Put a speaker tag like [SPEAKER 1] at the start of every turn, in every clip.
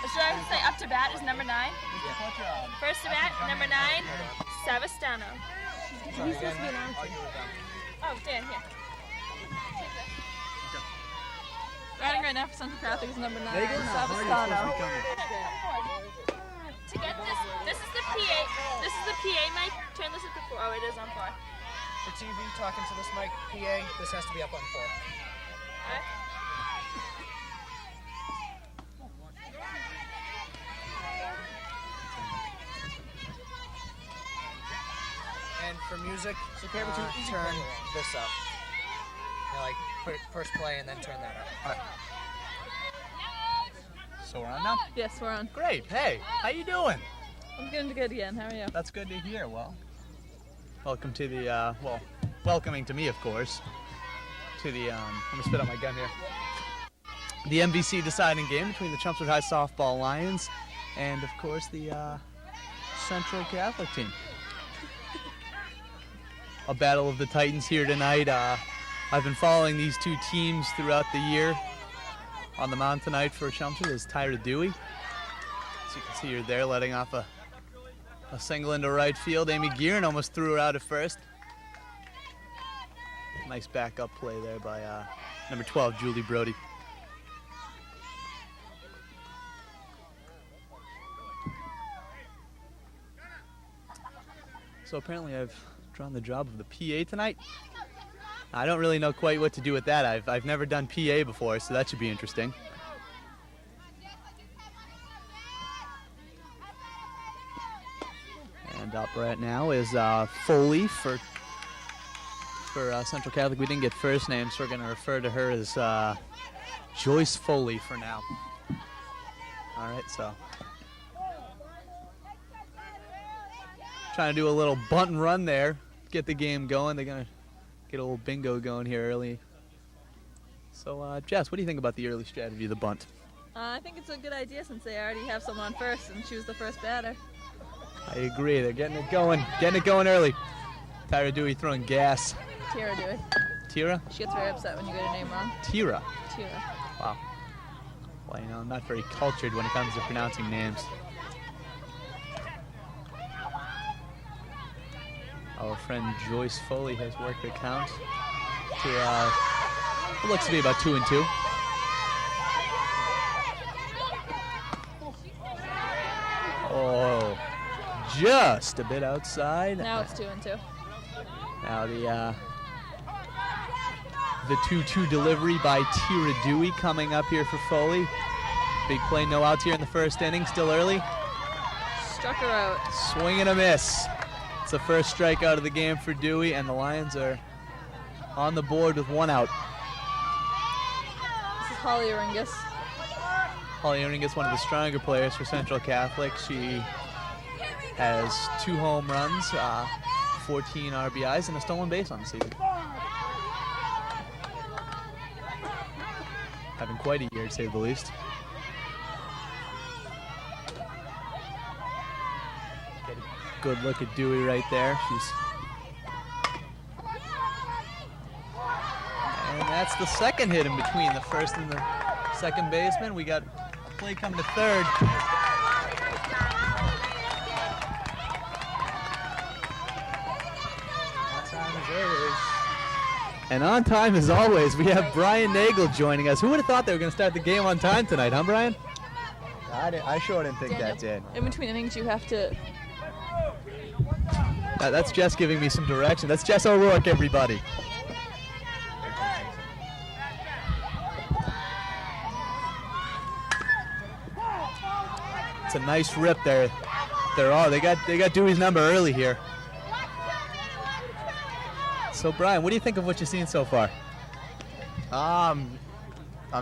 [SPEAKER 1] Should I say up to bat is number 9? First to bat, number 9, Savastano.
[SPEAKER 2] He's supposed to be an answer.
[SPEAKER 1] Oh, Dan, here.
[SPEAKER 3] Batting right now for Central Catholic is number 9,
[SPEAKER 2] Savastano.
[SPEAKER 3] Savastano.
[SPEAKER 1] To get this is the PA. This is the PA mic. Turn this up to 4. Oh, it is on 4.
[SPEAKER 4] For TV, talking to this mic, PA, this has to be up on 4.
[SPEAKER 1] Alright.
[SPEAKER 4] And for music, turn this up. You know, like first play and then turn that up.
[SPEAKER 5] All right. So we're on now?
[SPEAKER 3] Yes, we're on.
[SPEAKER 5] Great. Hey, how you doing?
[SPEAKER 3] I'm doing good again. How are you?
[SPEAKER 5] That's good to hear. Well, welcome to the, welcoming to me, of course, to the, I'm going to spit out my gun here. The MVC deciding game between the Chelmsford High Softball Lions and, of course, the Central Catholic team. A battle of the Titans here tonight. I've been following these two teams throughout the year. On the mound tonight for Chelmsford is Tyra Dewey. As you can see her there letting off a single into right field. Amy Gearin almost threw her out at first. Nice backup play there by number 12, Julie Brody. So apparently I've drawn the job of the PA tonight. I don't really know quite what to do with that. I've never done PA before, so that should be interesting. And up right now is Foley for Central Catholic. We didn't get first names, so we're going to refer to her as Joyce Foley for now. All right, so trying to do a little bunt and run there, get the game going. They're going to get a little bingo going here early. So, Jess, what do you think about the early strategy of the bunt?
[SPEAKER 3] I think it's a good idea since they already have someone on first and choose the first batter.
[SPEAKER 5] I agree. They're getting it going early. Tyra Dewey throwing gas.
[SPEAKER 3] Tira Dewey.
[SPEAKER 5] Tira?
[SPEAKER 3] She gets very upset when you get her name wrong.
[SPEAKER 5] Tira.
[SPEAKER 3] Tira.
[SPEAKER 5] Wow. Well, you know, I'm not very cultured when it comes to pronouncing names. Our friend Joyce Foley has worked the count to what looks to be about 2 and 2. Oh, just a bit outside.
[SPEAKER 3] Now it's 2 and 2.
[SPEAKER 5] Now the 2-2 delivery by Tira Dewey coming up here for Foley. Big play, no outs here in the first inning, still early.
[SPEAKER 3] Struck her out.
[SPEAKER 5] Swing and a miss. It's the first strikeout of the game for Dewey, and the Lions are on the board with 1 out.
[SPEAKER 3] This is Holly Oringus.
[SPEAKER 5] Holly Oringus, one of the stronger players for Central Catholic. She has 2 home runs, 14 RBIs, and a stolen base on the season. Having quite a year, to say the least. Get a good look at Dewey right there. And that's the second hit in between the first and the second baseman. We got a play coming to third. And on time as always, we have Brian Nagel joining us. Who would have thought they were going to start the game on time tonight, huh, Brian?
[SPEAKER 6] I sure didn't think
[SPEAKER 3] Daniel,
[SPEAKER 6] that did.
[SPEAKER 3] in between innings, you have to...
[SPEAKER 5] That's Jess giving me some direction. That's Jess O'Rourke, everybody. It's a nice rip there. They got Dewey's number early here. So, Brian, what do you think of what you've seen so far?
[SPEAKER 6] I'm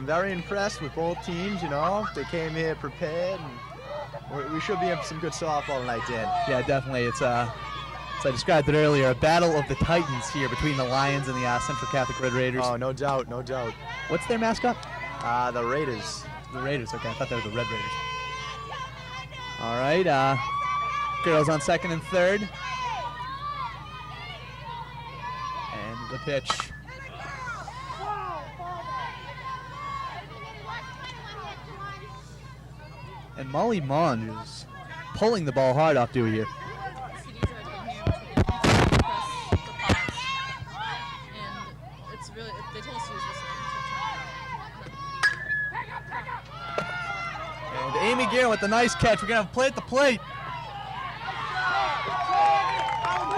[SPEAKER 6] very impressed with both teams, you know. They came here prepared, and we should be in some good softball tonight, Dan.
[SPEAKER 5] Yeah, definitely. It's, as I described it earlier, a battle of the Titans here between the Lions and the Central Catholic Red Raiders.
[SPEAKER 6] Oh, no doubt, no doubt.
[SPEAKER 5] What's their mascot?
[SPEAKER 6] The Raiders.
[SPEAKER 5] The Raiders, okay. I thought they were the Red Raiders. All right, girls on second and third. And the pitch. And Molly Monge is pulling the ball hard off Dewey here.
[SPEAKER 3] CDs are down here, press the pause. And it's really, they told us to use this one.
[SPEAKER 5] And Amy Guerin with the nice catch. We're going to have a play at the plate.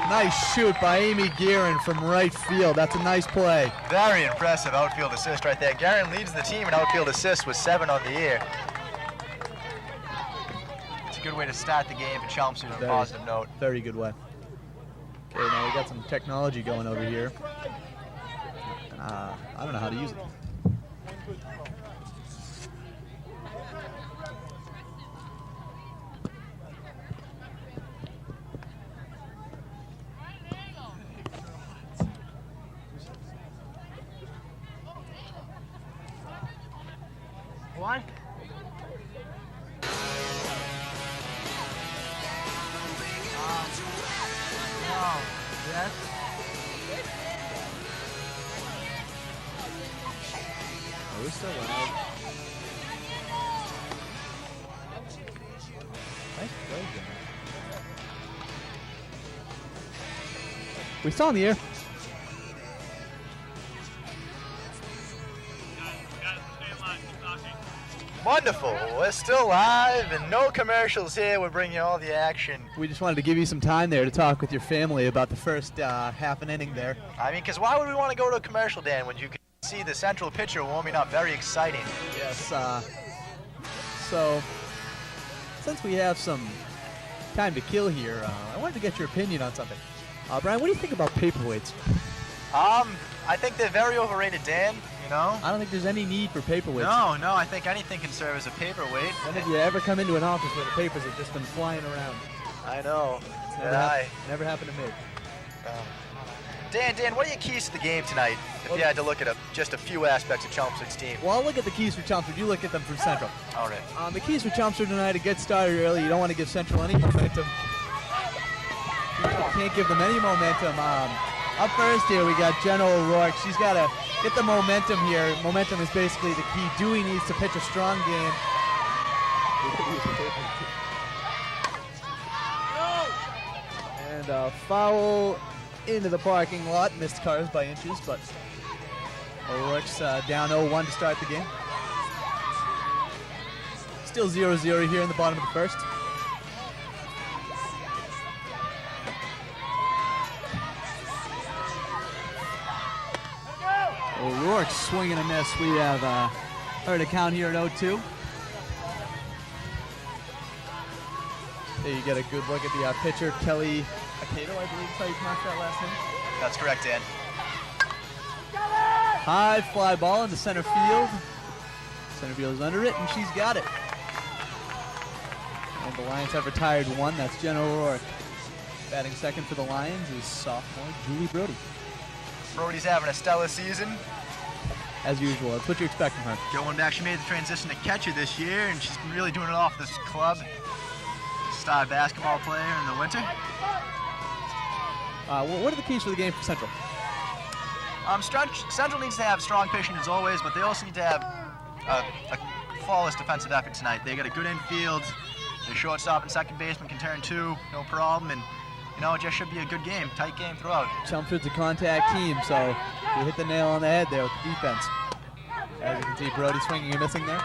[SPEAKER 5] Nice shoot by Amy Guerin from right field. That's a nice play.
[SPEAKER 6] Very impressive outfield assist right there. Guerin leads the team in outfield assists with 7 on the year. It's a good way to start the game for Chelmsford on a positive note.
[SPEAKER 5] Very good way. Okay, now we got some technology going over here. I don't know how to use it.
[SPEAKER 4] One. Yes.
[SPEAKER 5] Are we still live? Nice play, Jimmy. We still on the air.
[SPEAKER 6] Wonderful. We're still live and no commercials here. We're bringing you all the action.
[SPEAKER 5] We just wanted to give you some time there to talk with your family about the first half an inning there.
[SPEAKER 6] I mean, because why would we want to go to a commercial, Dan, when you can see the central pitcher warming up? Very exciting.
[SPEAKER 5] Yes. So, since we have some time to kill here, I wanted to get your opinion on something. Brian, what do you think about paperweights?
[SPEAKER 6] I think they're very overrated, Dan. You know?
[SPEAKER 5] I don't think there's any need for paperweights.
[SPEAKER 6] No, I think anything can serve as a paperweight.
[SPEAKER 5] When have you ever come into an office where the papers have just been flying around?
[SPEAKER 6] I know.
[SPEAKER 5] Never happened to me.
[SPEAKER 6] Dan, what are your keys to the game tonight? If you had to look at just a few aspects of Chelmsford's team.
[SPEAKER 5] Well, I'll look at the keys for Chelmsford. You look at them from Central.
[SPEAKER 6] All right.
[SPEAKER 5] The keys for Chelmsford tonight to get started early. You don't want to give Central any momentum. You can't give them any momentum. Up first here, we got Jenna O'Rourke. She's got to get the momentum here. Momentum is basically the key. Dewey needs to pitch a strong game. And a foul into the parking lot. Missed cars by inches, but O'Rourke's down 0-1 to start the game. Still 0-0 here in the bottom of the first. O'Rourke swinging a miss. We have heard a count here at 0-2. There you get a good look at the pitcher, Kelly Akato, I believe is how you pronounce that last name.
[SPEAKER 6] That's correct, Dan.
[SPEAKER 5] High fly ball into center field. Center field is under it, and she's got it. And the Lions have retired one. That's Jen O'Rourke. Batting second for the Lions is sophomore Julie Brody.
[SPEAKER 6] Brody's having a stellar season.
[SPEAKER 5] As usual, that's what you expect from her.
[SPEAKER 6] Going back, she made the transition to catcher this year, and she's been really doing it off this club. Star basketball player in the winter.
[SPEAKER 5] What are the keys for the game for Central?
[SPEAKER 6] Central needs to have strong pitching as always, but they also need to have a flawless defensive effort tonight. They got a good infield. Their shortstop and second baseman can turn two, no problem, and you know, it just should be a good game, tight game throughout.
[SPEAKER 5] Chelmsford's a contact team, so you hit the nail on the head there with the defense. As you can see, Brody swinging and missing there.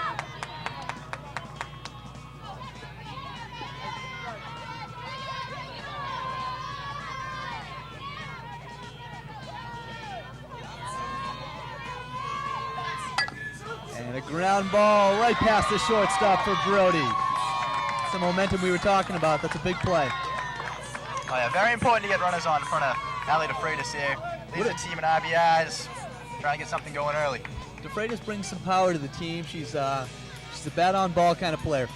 [SPEAKER 5] And a ground ball right past the shortstop for Brody. It's the momentum we were talking about. That's a big play.
[SPEAKER 6] Oh yeah, very important to get runners on in front of Ali DeFreitas here. Leads the team in RBIs, trying to get something going early.
[SPEAKER 5] DeFreitas brings some power to the team. She's a bat-on-ball kind of player.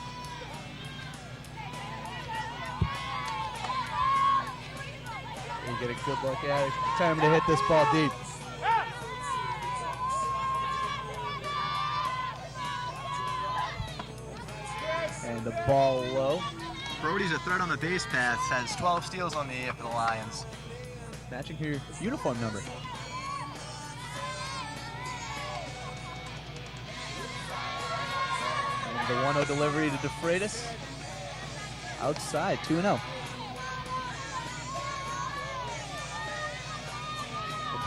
[SPEAKER 5] You get a good look at it. Determined to hit this ball deep. And the ball low.
[SPEAKER 6] Brody's a threat on the base paths, has 12 steals on the year for the Lions.
[SPEAKER 5] Matching her uniform number. And The 1-0 delivery to DeFreitas. Outside, 2-0.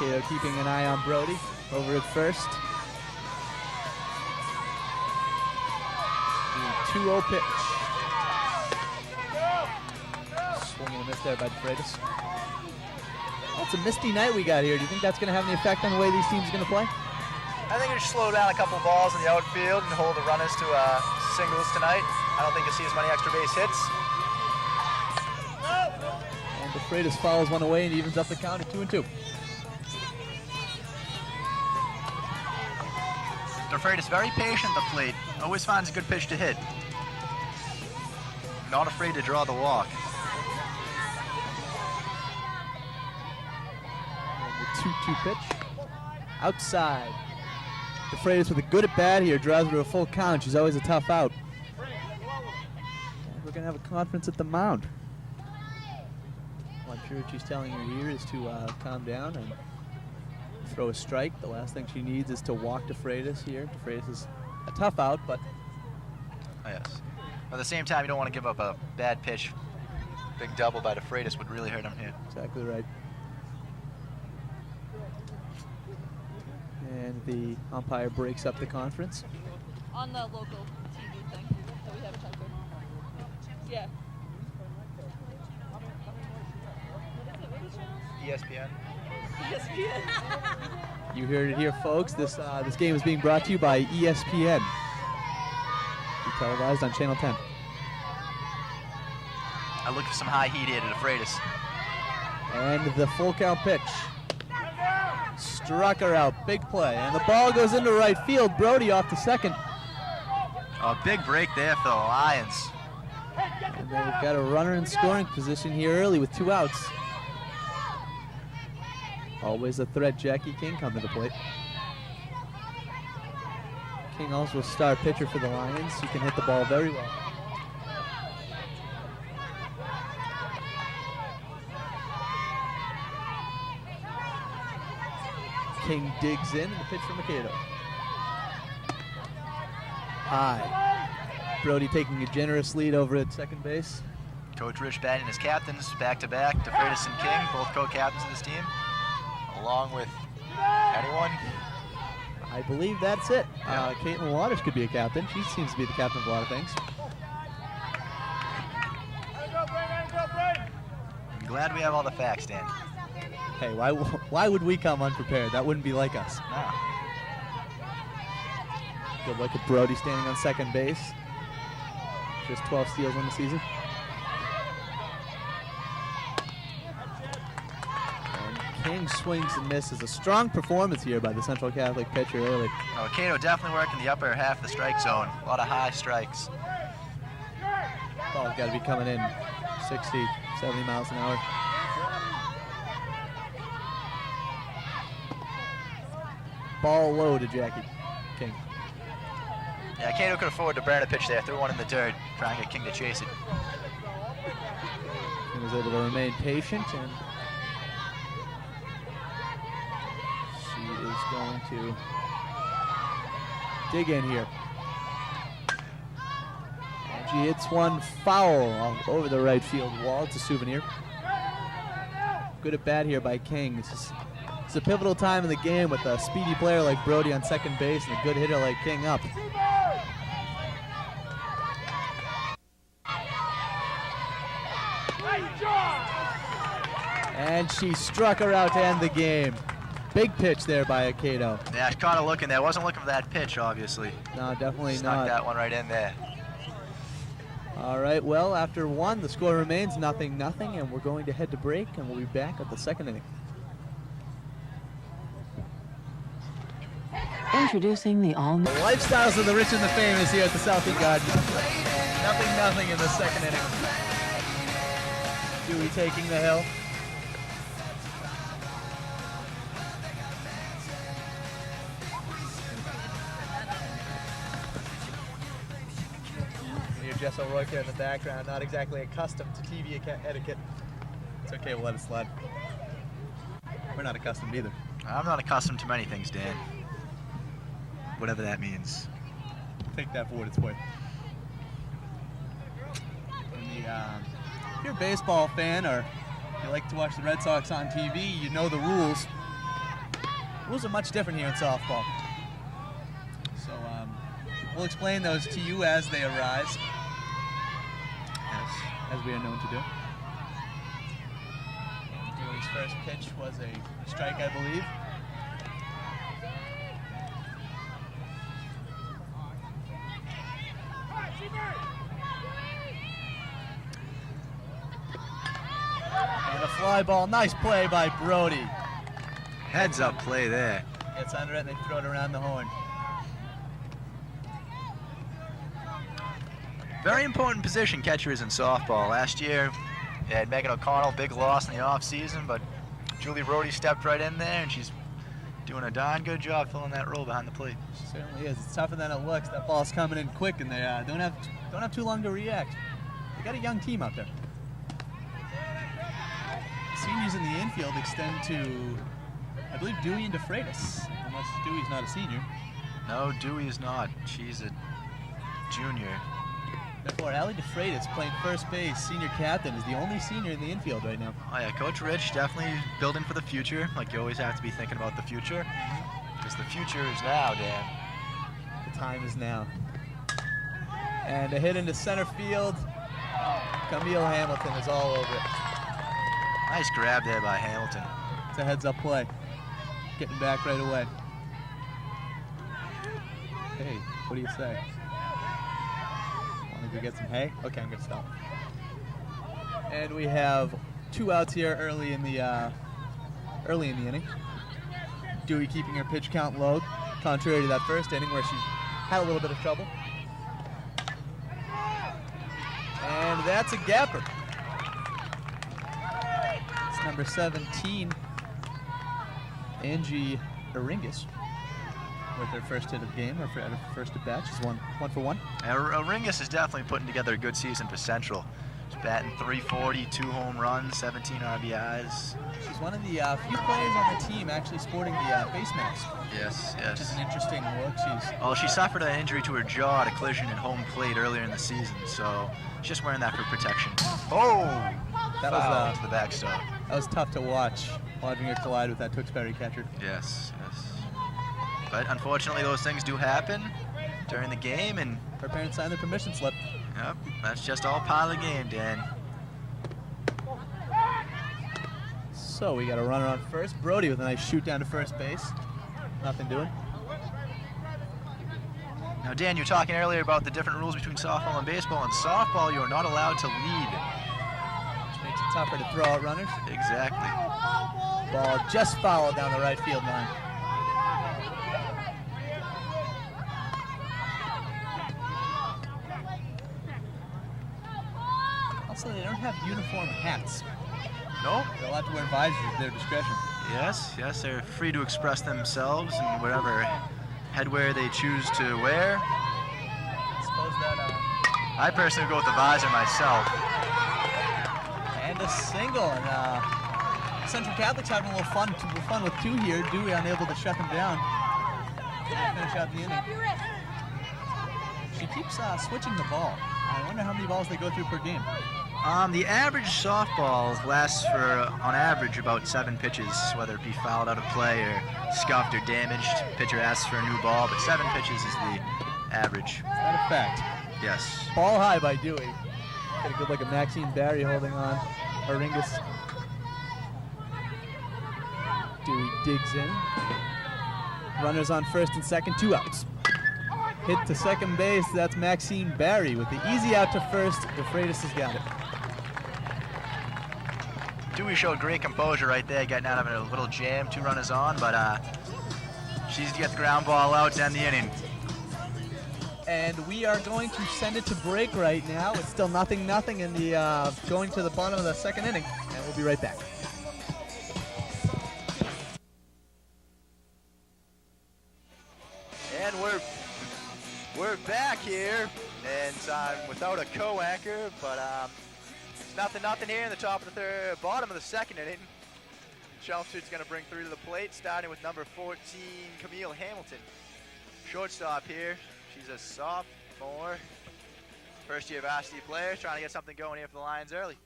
[SPEAKER 5] Cato keeping an eye on Brody over at first. The 2-0 pitch. Swing and a miss there by DeFreitas. Well, it's a misty night we got here. Do you think that's going to have any effect on the way these teams are going to play?
[SPEAKER 6] I think you should slow down a couple balls in the outfield and hold the runners to singles tonight. I don't think you'll see as many extra base hits.
[SPEAKER 5] And DeFreitas fouls one away and evens up the count at 2-2.
[SPEAKER 6] DeFreitas very patient at the plate. Always finds a good pitch to hit. Not afraid to draw the walk.
[SPEAKER 5] And the 2-2 pitch. Outside. DeFreitas with a good at bat here, drives her to a full count. She's always a tough out. And we're going to have a conference at the mound. Well, I'm sure what she's telling her here is to calm down and throw a strike. The last thing she needs is to walk DeFreitas here. DeFreitas is a tough out, but...
[SPEAKER 6] Oh, yes. At the same time, you don't want to give up a bad pitch. Big double by DeFreitas would really hurt him here.
[SPEAKER 5] Exactly right. And the umpire breaks up the conference.
[SPEAKER 3] On the local TV thing that we have checked with. Yeah. What is the channel?
[SPEAKER 6] ESPN.
[SPEAKER 3] ESPN.
[SPEAKER 5] You heard it here, folks. This game is being brought to you by ESPN. Be televised on Channel 10.
[SPEAKER 6] I look for some high heat here to DeFreitas.
[SPEAKER 5] And the full count pitch. Struck her out. Big play. And the ball goes into right field. Brody off to second.
[SPEAKER 6] A big break there for the Lions.
[SPEAKER 5] And they've got a runner in scoring position here early with 2 outs. Always a threat, Jackie King coming to the plate. King also a star pitcher for the Lions. He can hit the ball very well. King digs in, and the pitch from Mikado. High. Brody taking a generous lead over at second base.
[SPEAKER 6] Coach Rich batting his captains back-to-back. DeFreitas and King, both co-captains of this team. Along with anyone?
[SPEAKER 5] I believe that's it. Caitlin Waters could be a captain. She seems to be the captain of a lot of things.
[SPEAKER 6] I'm glad we have all the facts, Dan.
[SPEAKER 5] Hey, why would we come unprepared? That wouldn't be like us.
[SPEAKER 6] No.
[SPEAKER 5] Good look at Brody standing on second base. Just 12 steals on the season. And King swings and misses. A strong performance here by the Central Catholic pitcher early.
[SPEAKER 6] Oh, Cato definitely working the upper half of the strike zone. A lot of high strikes.
[SPEAKER 5] Ball's got to be coming in 60, 70 miles an hour. Ball low to Jackie King.
[SPEAKER 6] Yeah, Cato could afford to burn a pitch there. Threw one in the dirt, trying to get King to chase it.
[SPEAKER 5] He was able to remain patient, and she is going to dig in here. And she hits one foul over the right field wall. It's a souvenir. Good at bat here by King. It's a pivotal time in the game with a speedy player like Brody on second base and a good hitter like King up. And she struck her out to end the game. Big pitch there by Cato.
[SPEAKER 6] Yeah, I caught her looking there. Wasn't looking for that pitch, obviously.
[SPEAKER 5] No, definitely
[SPEAKER 6] Snuck
[SPEAKER 5] not.
[SPEAKER 6] that one right in there.
[SPEAKER 5] All right, well, after one, the score remains 0-0, and we're going to head to break, and we'll be back at the second inning.
[SPEAKER 2] Introducing the all-new
[SPEAKER 5] The lifestyles of the rich and the famous here at the Southie Garden. 0-0 in the second inning. Dewey taking the hill. You hear Jess O'Rourke here in the background, not exactly accustomed to TV etiquette. It's okay, we'll let it slide. We're not accustomed either.
[SPEAKER 6] I'm not accustomed to many things, Dan. Whatever that means.
[SPEAKER 5] Take that for what it's worth. you're a baseball fan or you like to watch the Red Sox on TV, you know the rules. Rules are much different here in softball. So we'll explain those to you as they arise, as we are known to do. Dewey's first pitch was a strike, I believe. And a fly ball. Nice play by Brody.
[SPEAKER 6] Heads up play there.
[SPEAKER 5] Gets under it and they throw it around the horn.
[SPEAKER 6] Very important position catcher is in softball. Last year, you had Megan O'Connell, big loss in the offseason, but Julie Brody stepped right in there, and she's doing a darn good job filling that role behind the plate.
[SPEAKER 5] She certainly is. It's tougher than it looks. That ball's coming in quick, and they don't have too long to react. They got a young team out there. Seniors in the infield extend to, I believe, Dewey and DeFreitas, unless Dewey's not a senior.
[SPEAKER 6] No, Dewey is not. She's a junior.
[SPEAKER 5] Therefore, Allie DeFreitas, playing first base, senior captain, is the only senior in the infield right now.
[SPEAKER 6] Oh yeah, Coach Rich definitely building for the future. Like, you always have to be thinking about the future. Because the future is now, Dan.
[SPEAKER 5] The time is now. And a hit into center field. Camille Hamilton is all over it.
[SPEAKER 6] Nice grab there by Hamilton.
[SPEAKER 5] It's a heads-up play. Getting back right away. Hey, what do you say? Want to go get some hay? Okay, I'm going to stop. And we have 2 outs here early in the inning. Dewey keeping her pitch count low, contrary to that first inning where she had a little bit of trouble. And that's a gapper. It's number 17, Angie Aringas, with her first hit of the game, or her first at bat. She's one for one.
[SPEAKER 6] Aringas is definitely putting together a good season for Central. She's batting .340, 2 home runs, 17 RBIs.
[SPEAKER 5] She's one of the few players on the team actually sporting the face mask.
[SPEAKER 6] Yes.
[SPEAKER 5] Which is an interesting look.
[SPEAKER 6] She suffered an injury to her jaw at a collision in home plate earlier in the season, so she's just wearing that for protection. Oh!
[SPEAKER 5] That
[SPEAKER 6] Foul
[SPEAKER 5] was
[SPEAKER 6] to the backstop.
[SPEAKER 5] That was tough to watch, watching her collide with that Tewksbury catcher.
[SPEAKER 6] Yes. But unfortunately, those things do happen during the game, and
[SPEAKER 5] her parents signed the permission slip.
[SPEAKER 6] Yep, that's just all part of the game, Dan.
[SPEAKER 5] So we got a runner on first. Brody with a nice shoot down to first base. Nothing doing.
[SPEAKER 6] Now, Dan, you were talking earlier about the different rules between softball and baseball. In softball, you are not allowed to lead.
[SPEAKER 5] Which makes it tougher to throw out runners.
[SPEAKER 6] Exactly.
[SPEAKER 5] Ball just fouled down the right field line. Also, they don't have uniform hats.
[SPEAKER 6] No?
[SPEAKER 5] They're allowed to wear visors at their discretion.
[SPEAKER 6] Yes, they're free to express themselves in whatever headwear they choose to wear.
[SPEAKER 5] I suppose that,
[SPEAKER 6] I personally go with the visor myself.
[SPEAKER 5] And a single, and Central Catholic's having a little fun with 2 here. Dewey unable to shut them down. Finish out the inning. She keeps switching the ball. I wonder how many balls they go through per game.
[SPEAKER 6] The average softball lasts for, on average, about 7 pitches, whether it be fouled out of play or scuffed or damaged. Pitcher asks for a new ball, but 7 pitches is the average.
[SPEAKER 5] Is that a fact?
[SPEAKER 6] Yes.
[SPEAKER 5] Ball high by Dewey. Got a good look at Maxine Barry holding on. Aringas. Dewey digs in. Runners on first and second, 2 outs. Hit to second base, that's Maxine Barry with the easy out to first. DeFreitas has got it.
[SPEAKER 6] Dewey showed great composure right there, getting out of a little jam, 2 runners on, but she's to get the ground ball out to end the inning.
[SPEAKER 5] And we are going to send it to break right now. It's still 0-0 in the going to the bottom of the second inning, and we'll be right back.
[SPEAKER 6] And we're back here, and without a co-anchor, but it's 0-0 here in the top of the bottom of the second inning. Chelmsford's going to bring 3 to the plate, starting with number 14, Camille Hamilton. Shortstop here. She's a sophomore, first-year varsity player, trying to get something going here for the Lions early.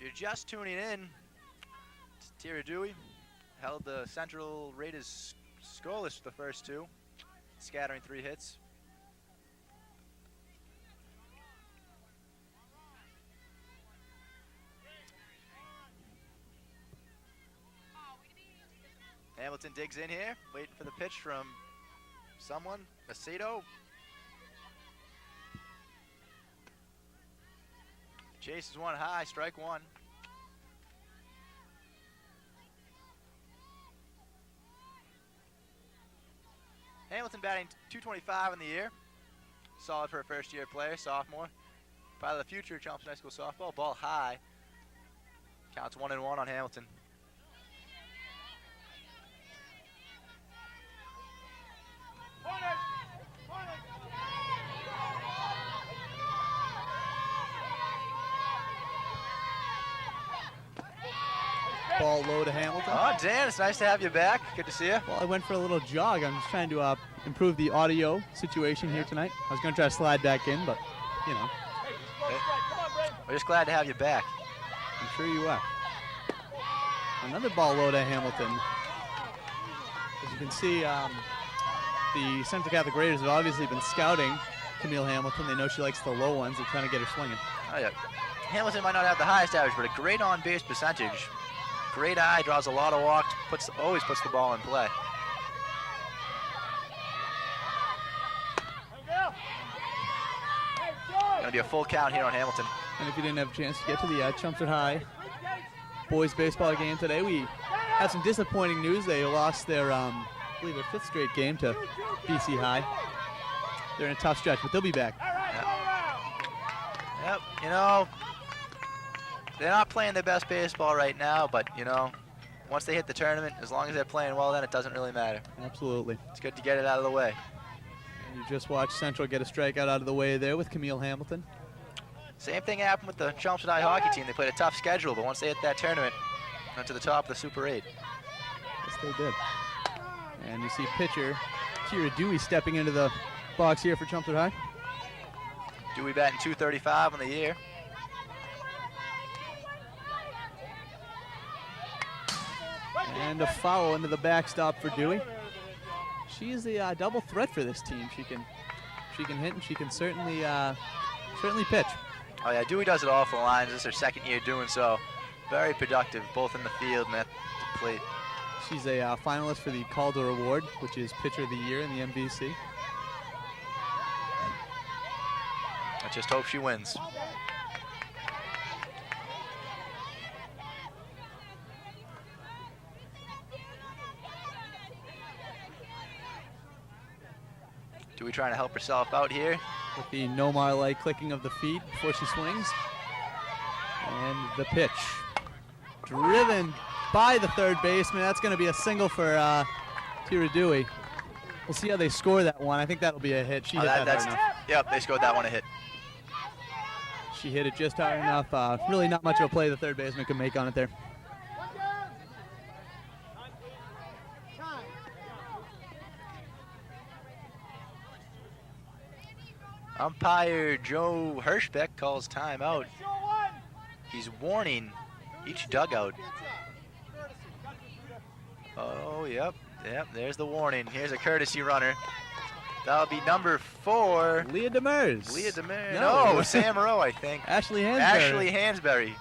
[SPEAKER 6] you're just tuning in, Tira Dewey held the Central Raiders scoreless for the first two, scattering 3 hits. Hamilton digs in here, waiting for the pitch from someone. Macedo. Chase is 1 high, strike 1. Hamilton batting .225 in the year. Solid for a first-year player, sophomore. Part of the future, Chelmsford High School softball. Ball high. Counts 1-1 on Hamilton.
[SPEAKER 5] Ball low to Hamilton.
[SPEAKER 6] Oh, Dan, it's nice to have you back. Good to see you.
[SPEAKER 5] Well, I went for a little jog. I'm just trying to improve the audio situation here tonight. I was going to try to slide back in, but, you know.
[SPEAKER 6] We're just glad to have you back.
[SPEAKER 5] I'm sure you are. Another ball low to Hamilton. As you can see, the Central Catholic Raiders have obviously been scouting Camille Hamilton. They know she likes the low ones. They're trying to get her swinging.
[SPEAKER 6] Oh, yeah. Hamilton might not have the highest average, but a great on-base percentage. Great eye, draws a lot of walks, always puts the ball in play. Gonna be a full count here on Hamilton.
[SPEAKER 5] And if you didn't have a chance to get to the Chelmsford High boys baseball game today, we had some disappointing news. They lost their, I believe, their 5th straight game to BC High. They're in a tough stretch, but they'll be back.
[SPEAKER 6] Yep, you know, they're not playing their best baseball right now, but, you know, once they hit the tournament, as long as they're playing well, then it doesn't really matter.
[SPEAKER 5] Absolutely.
[SPEAKER 6] It's good to get it out of the way.
[SPEAKER 5] And you just watched Central get a strikeout out of the way there with Camille Hamilton.
[SPEAKER 6] Same thing happened with the Chelmsford High hockey team. They played a tough schedule, but once they hit that tournament, went to the top of the Super 8.
[SPEAKER 5] Yes, they did. And you see pitcher Tira Dewey stepping into the box here for Chelmsford High.
[SPEAKER 6] Dewey batting .235 on the year.
[SPEAKER 5] And a foul into the backstop for Dewey. She's the double threat for this team. She can hit and she can certainly pitch.
[SPEAKER 6] Oh yeah, Dewey does it all for the Lions. This is her 2nd year doing so. Very productive, both in the field and at the plate.
[SPEAKER 5] She's a finalist for the Calder Award, which is Pitcher of the Year in the MVC.
[SPEAKER 6] I just hope she wins. Dewey trying to help herself out here.
[SPEAKER 5] With the Nomar-like clicking of the feet before she swings. And the pitch. Driven by the third baseman. That's going to be a single for Tira Dewey. We'll see how they score that one. I think that'll be a hit. She hit that hard enough.
[SPEAKER 6] Yep, they scored that one a hit.
[SPEAKER 5] She hit it just hard enough. Really not much of a play the third baseman could make on it there.
[SPEAKER 6] Umpire Joe Hirschbeck calls timeout. He's warning each dugout. Oh, yep, there's the warning. Here's a courtesy runner. That'll be number 4.
[SPEAKER 5] Leah Demers.
[SPEAKER 6] Leah Demers.
[SPEAKER 5] No.
[SPEAKER 6] No, Sam Rowe, I think.
[SPEAKER 5] Ashley Hansberry.
[SPEAKER 6] Ashley Hansberry.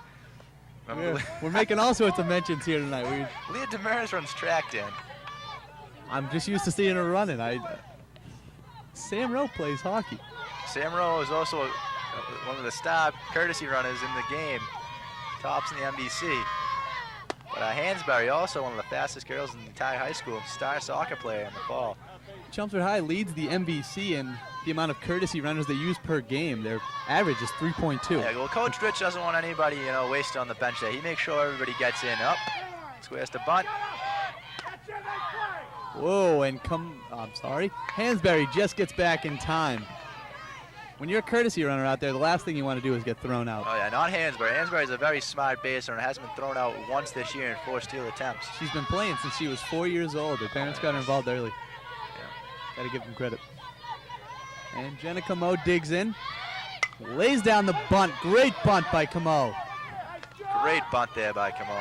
[SPEAKER 5] We're making all sorts of mentions here tonight.
[SPEAKER 6] Leah Demers runs track, Dan.
[SPEAKER 5] I'm just used to seeing her running. Sam Rowe plays hockey.
[SPEAKER 6] Sam Rowe is also one of the star courtesy runners in the game. Tops in the MBC. But Hansberry, also one of the fastest girls in the entire high school. Star soccer player in the fall.
[SPEAKER 5] Chelmsford High leads the MVC in the amount of courtesy runners they use per game. Their average is 3.2.
[SPEAKER 6] Yeah, well, Coach Rich doesn't want anybody, wasted on the bench there. He makes sure everybody gets in. Up, squares to bunt.
[SPEAKER 5] Whoa, and Hansberry just gets back in time. When you're a courtesy runner out there, the last thing you want to do is get thrown out.
[SPEAKER 6] Oh yeah, not Hansberry. Hansberry is a very smart baser and hasn't been thrown out once this year in 4 steal attempts.
[SPEAKER 5] She's been playing since she was 4 years old. Her parents got her involved early. Got to give them credit. And Jenna Camo digs in, lays down the bunt. Great bunt by Camo.
[SPEAKER 6] Great bunt there by Camo.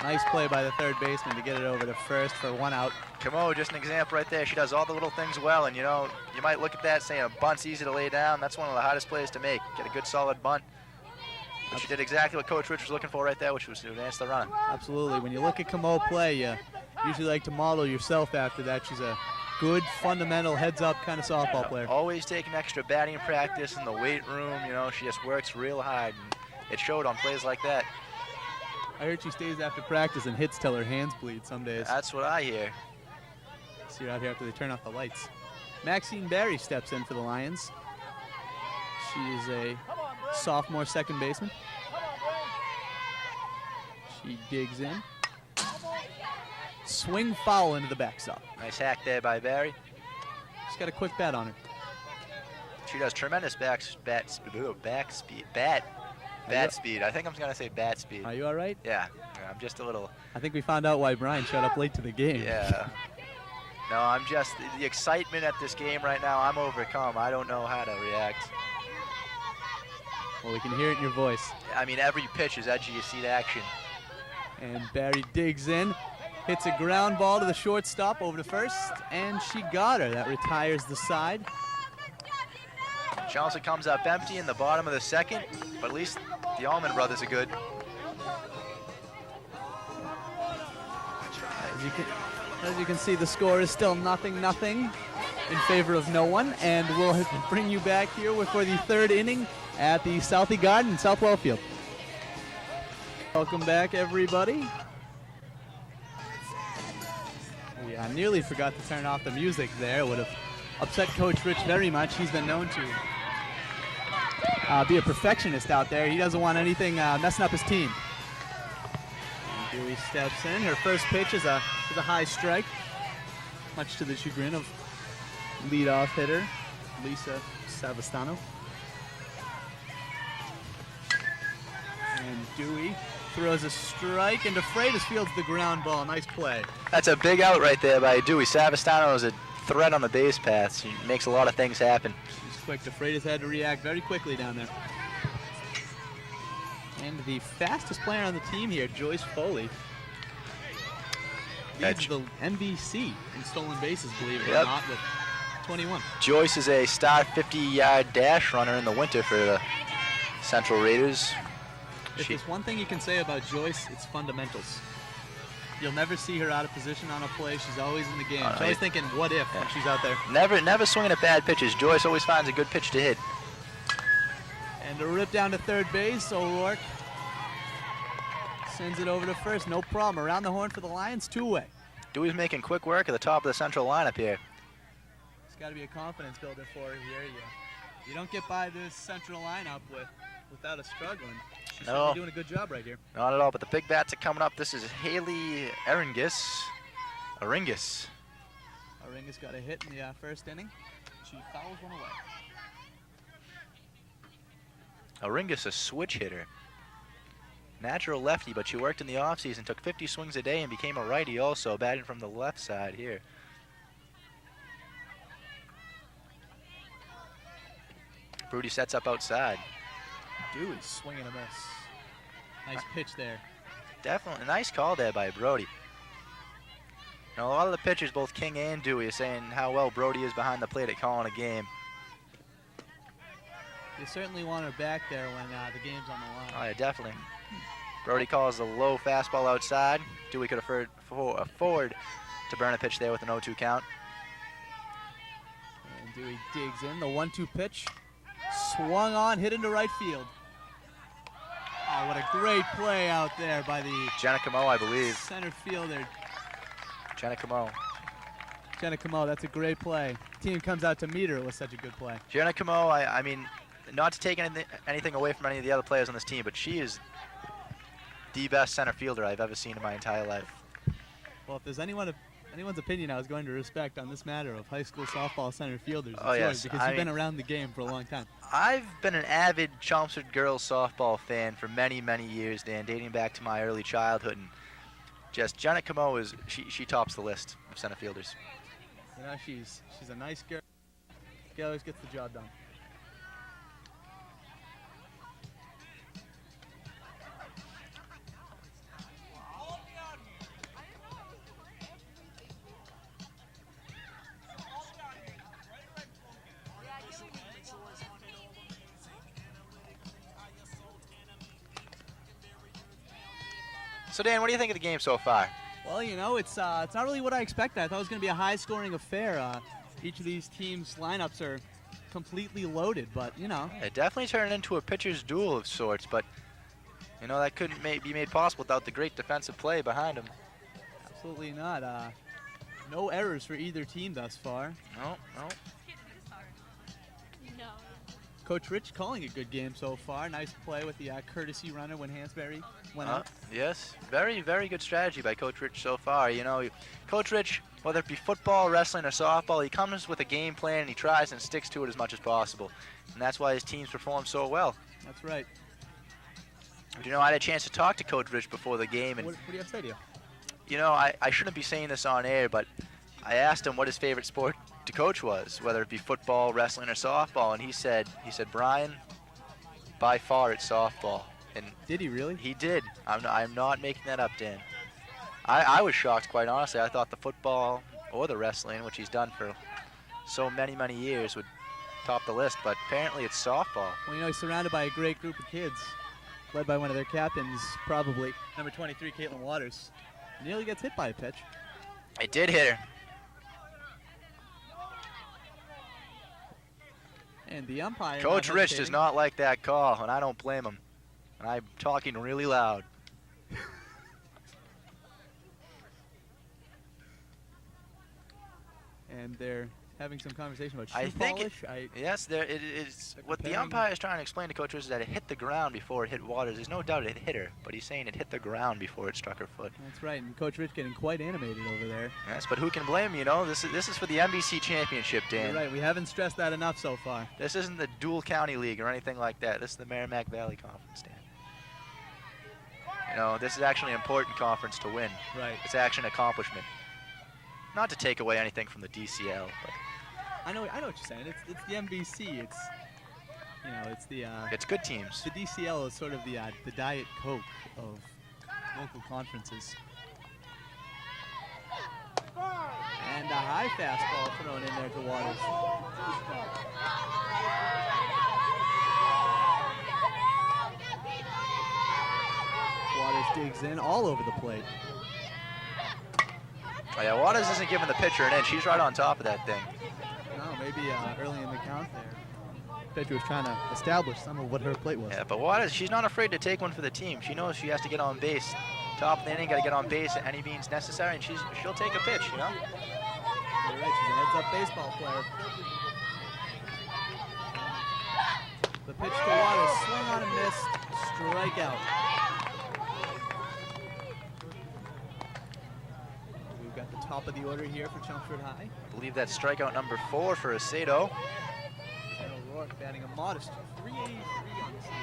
[SPEAKER 5] Nice play by the third baseman to get it over to first for 1 out.
[SPEAKER 6] Camo, just an example right there. She does all the little things well, and you know, you might look at that saying a bunt's easy to lay down. That's one of the hardest plays to make. Get a good solid bunt. But she did exactly what Coach Rich was looking for right there, which was to advance the runner.
[SPEAKER 5] Absolutely. When you look at Camo play, you usually like to model yourself after that. She's a good, fundamental, heads-up kind of softball player.
[SPEAKER 6] Always taking extra batting practice in the weight room. You know, she just works real hard, and it showed on plays like that.
[SPEAKER 5] I heard she stays after practice and hits till her hands bleed some days.
[SPEAKER 6] That's what I hear.
[SPEAKER 5] See her out here after they turn off the lights. Maxine Barry steps in for the Lions. She is a sophomore second baseman. She digs in. Swing foul into the backstop.
[SPEAKER 6] Nice hack there by Barry.
[SPEAKER 5] She's got a quick bat on her.
[SPEAKER 6] She does tremendous bat speed. I think I'm going to say bat speed.
[SPEAKER 5] Are you all right?
[SPEAKER 6] Yeah, I'm just a little.
[SPEAKER 5] I think we found out why Brian showed up late to the game.
[SPEAKER 6] Yeah. No, I'm just, the excitement at this game right now, I'm overcome. I don't know how to react.
[SPEAKER 5] Well, we can hear it in your voice.
[SPEAKER 6] I mean, every pitch is edgy. You see the action.
[SPEAKER 5] And Barry digs in, hits a ground ball to the shortstop over to first, and she got her. That retires the side.
[SPEAKER 6] Chelmsford comes up empty in the bottom of the second, but at least the Allman brothers are good.
[SPEAKER 5] As you can see, the score is still 0-0 in favor of no one, and we'll bring you back here for the third inning at the Southie Garden in South Wellfield. Welcome back, everybody. I nearly forgot to turn off the music there. It would have upset Coach Rich very much. He's been known to be a perfectionist out there. He doesn't want anything messing up his team. And Dewey steps in. Her first pitch is a high strike, much to the chagrin of leadoff hitter Lisa Savastano. And Dewey throws a strike, and DeFreitas fields the ground ball. Nice play.
[SPEAKER 6] That's a big out right there by Dewey. Savastano is a threat on the base path. She makes a lot of things happen.
[SPEAKER 5] She's quick. DeFreitas had to react very quickly down there. And the fastest player on the team here, Joyce Foley, leads the NBC in stolen bases, believe it or not, with 21.
[SPEAKER 6] Joyce is a star 50-yard dash runner in the winter for the Central Raiders.
[SPEAKER 5] If there's one thing you can say about Joyce, it's fundamentals. You'll never see her out of position on a play. She's always in the game. She's always thinking, what if, when she's out there.
[SPEAKER 6] Never swinging at bad pitches. Joyce always finds a good pitch to hit.
[SPEAKER 5] And a rip down to third base. O'Rourke sends it over to first. No problem. Around the horn for the Lions, two-way.
[SPEAKER 6] Dewey's making quick work at the top of the Central lineup here.
[SPEAKER 5] It's got to be a confidence builder for her here. You don't get by this Central lineup without a struggling. She's certainly doing a good job right here.
[SPEAKER 6] Not at all, but the big bats are coming up. This is Haley Aringas.
[SPEAKER 5] Aringas got a hit in the first inning. She fouls one away.
[SPEAKER 6] Aringas, a switch hitter. Natural lefty, but she worked in the offseason, took 50 swings a day and became a righty also, batting from the left side here. Brody sets up outside.
[SPEAKER 5] Dewey's swinging a miss. Nice pitch there.
[SPEAKER 6] Definitely a nice call there by Brody. Now, a lot of the pitchers, both King and Dewey, are saying how well Brody is behind the plate at calling a game.
[SPEAKER 5] You certainly want her back there when the game's on the line.
[SPEAKER 6] Oh, yeah, definitely. Brody calls the low fastball outside. Dewey could afford to burn a pitch there with an 0-2 count.
[SPEAKER 5] And Dewey digs in. The 1-2 pitch. Swung on, hit into right field. Oh, what a great play out there by the
[SPEAKER 6] Jenna Camo, I believe.
[SPEAKER 5] Center fielder.
[SPEAKER 6] Jenna Camo,
[SPEAKER 5] that's a great play. The team comes out to meet her. It was such a good play.
[SPEAKER 6] Jenna Camo, I mean, not to take anything away from any of the other players on this team, but she is the best center fielder I've ever seen in my entire life.
[SPEAKER 5] Well, if there's anyone's opinion I was going to respect on this matter of high school softball center fielders, it's yours, because you've been around the game for a long time.
[SPEAKER 6] I've been an avid Chelmsford girls softball fan for many, many years, Dan, dating back to my early childhood. And just Janet Camo she tops the list of center fielders.
[SPEAKER 5] You know, she's a nice girl. She always gets the job done.
[SPEAKER 6] So Dan, what do you think of the game so far?
[SPEAKER 5] Well, you know, it's not really what I expected. I thought it was going to be a high-scoring affair. Each of these teams' lineups are completely loaded, but, you know.
[SPEAKER 6] It definitely turned into a pitcher's duel of sorts, but, you know, that couldn't be made possible without the great defensive play behind them.
[SPEAKER 5] Absolutely not. No errors for either team thus far.
[SPEAKER 6] No.
[SPEAKER 1] No.
[SPEAKER 5] Coach Rich calling a good game so far. Nice play with the courtesy runner when Hansberry went up.
[SPEAKER 6] Yes, very, very good strategy by Coach Rich so far. You know, Coach Rich, whether it be football, wrestling, or softball, he comes with a game plan and he tries and sticks to it as much as possible. And that's why his teams perform so well.
[SPEAKER 5] That's right.
[SPEAKER 6] You know, I had a chance to talk to Coach Rich before the game. And
[SPEAKER 5] what do you have to say to you?
[SPEAKER 6] You know, I shouldn't be saying this on air, but I asked him what his favorite sport to coach was, whether it be football, wrestling, or softball, and he said, Brian, by far it's softball. And
[SPEAKER 5] did he really?
[SPEAKER 6] He did. I'm not making that up, Dan. I was shocked, quite honestly. I thought the football or the wrestling, which he's done for so many, many years, would top the list, but apparently it's softball.
[SPEAKER 5] Well, you know, he's surrounded by a great group of kids, led by one of their captains, probably number 23, Caitlin Waters. Nearly gets hit by a pitch.
[SPEAKER 6] It did hit her.
[SPEAKER 5] And the umpire.
[SPEAKER 6] Coach Rich does not like that call, and I don't blame him. And I'm talking really loud.
[SPEAKER 5] And they're having some conversation about shoe polish.
[SPEAKER 6] Yes, it is. What the umpire is trying to explain to Coach Rich is that it hit the ground before it hit Waters. There's no doubt it hit her, but he's saying it hit the ground before it struck her foot.
[SPEAKER 5] That's right, and Coach Rich getting quite animated over there.
[SPEAKER 6] Yes, but who can blame him, you know? This is for the NBC championship, Dan.
[SPEAKER 5] You're right, we haven't stressed that enough so far.
[SPEAKER 6] This isn't the Dual County League or anything like that. This is the Merrimack Valley Conference, Dan. You know, this is actually an important conference to win.
[SPEAKER 5] Right.
[SPEAKER 6] It's actually an accomplishment. Not to take away anything from the DCL, but
[SPEAKER 5] I know what you're saying. It's the NBC. It's, you know, it's the.
[SPEAKER 6] It's good teams.
[SPEAKER 5] The DCL is sort of the Diet Coke of local conferences. And a high fastball thrown in there to Waters. Waters digs in all over the plate.
[SPEAKER 6] Oh yeah, Waters isn't giving the pitcher an inch. She's right on top of that thing.
[SPEAKER 5] No, maybe early in the count there. Pitcher was trying to establish some of what her plate was.
[SPEAKER 6] Yeah, but Waters, she's not afraid to take one for the team. She knows she has to get on base. Top of the inning, got to get on base at any means necessary, and she'll take a pitch, you know?
[SPEAKER 5] You're right, she's a heads-up baseball player. The pitch to Waters, swing on and missed, strikeout. We've got the top of the order here for Chelmsford High.
[SPEAKER 6] I believe that's strikeout number 4 for Aceto.
[SPEAKER 5] O'Rourke batting a modest 383 on the season.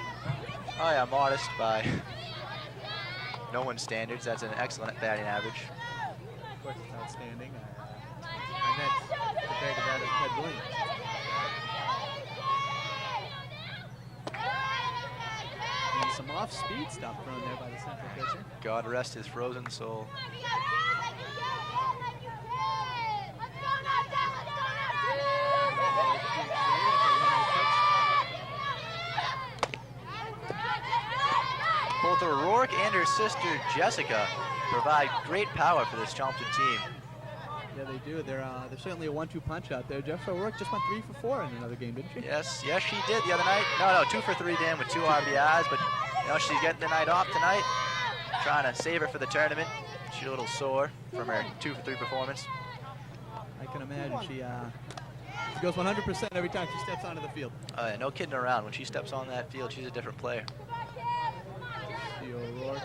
[SPEAKER 6] Oh yeah, modest by no one's standards. That's an excellent batting average.
[SPEAKER 5] Of course, it's outstanding. I meant compared to that of Ted Williams. And some off-speed stuff thrown there by the central pitcher.
[SPEAKER 6] God rest his frozen soul. Both O'Rourke and her sister Jessica provide great power for this Chelmsford team.
[SPEAKER 5] Yeah, they do. They're certainly a 1-2 punch out there. Jessica O'Rourke just went 3 for 4 in another game, didn't she?
[SPEAKER 6] Yes, she did the other night. No, 2 for 3, Dan, with 2 RBIs. But you know, she's getting the night off tonight, trying to save her for the tournament. She's a little sore from her 2 for 3 performance.
[SPEAKER 5] I can imagine she goes 100% every time she steps onto the field.
[SPEAKER 6] Yeah, no kidding around. When she steps on that field, she's a different player.
[SPEAKER 5] See O'Rourke,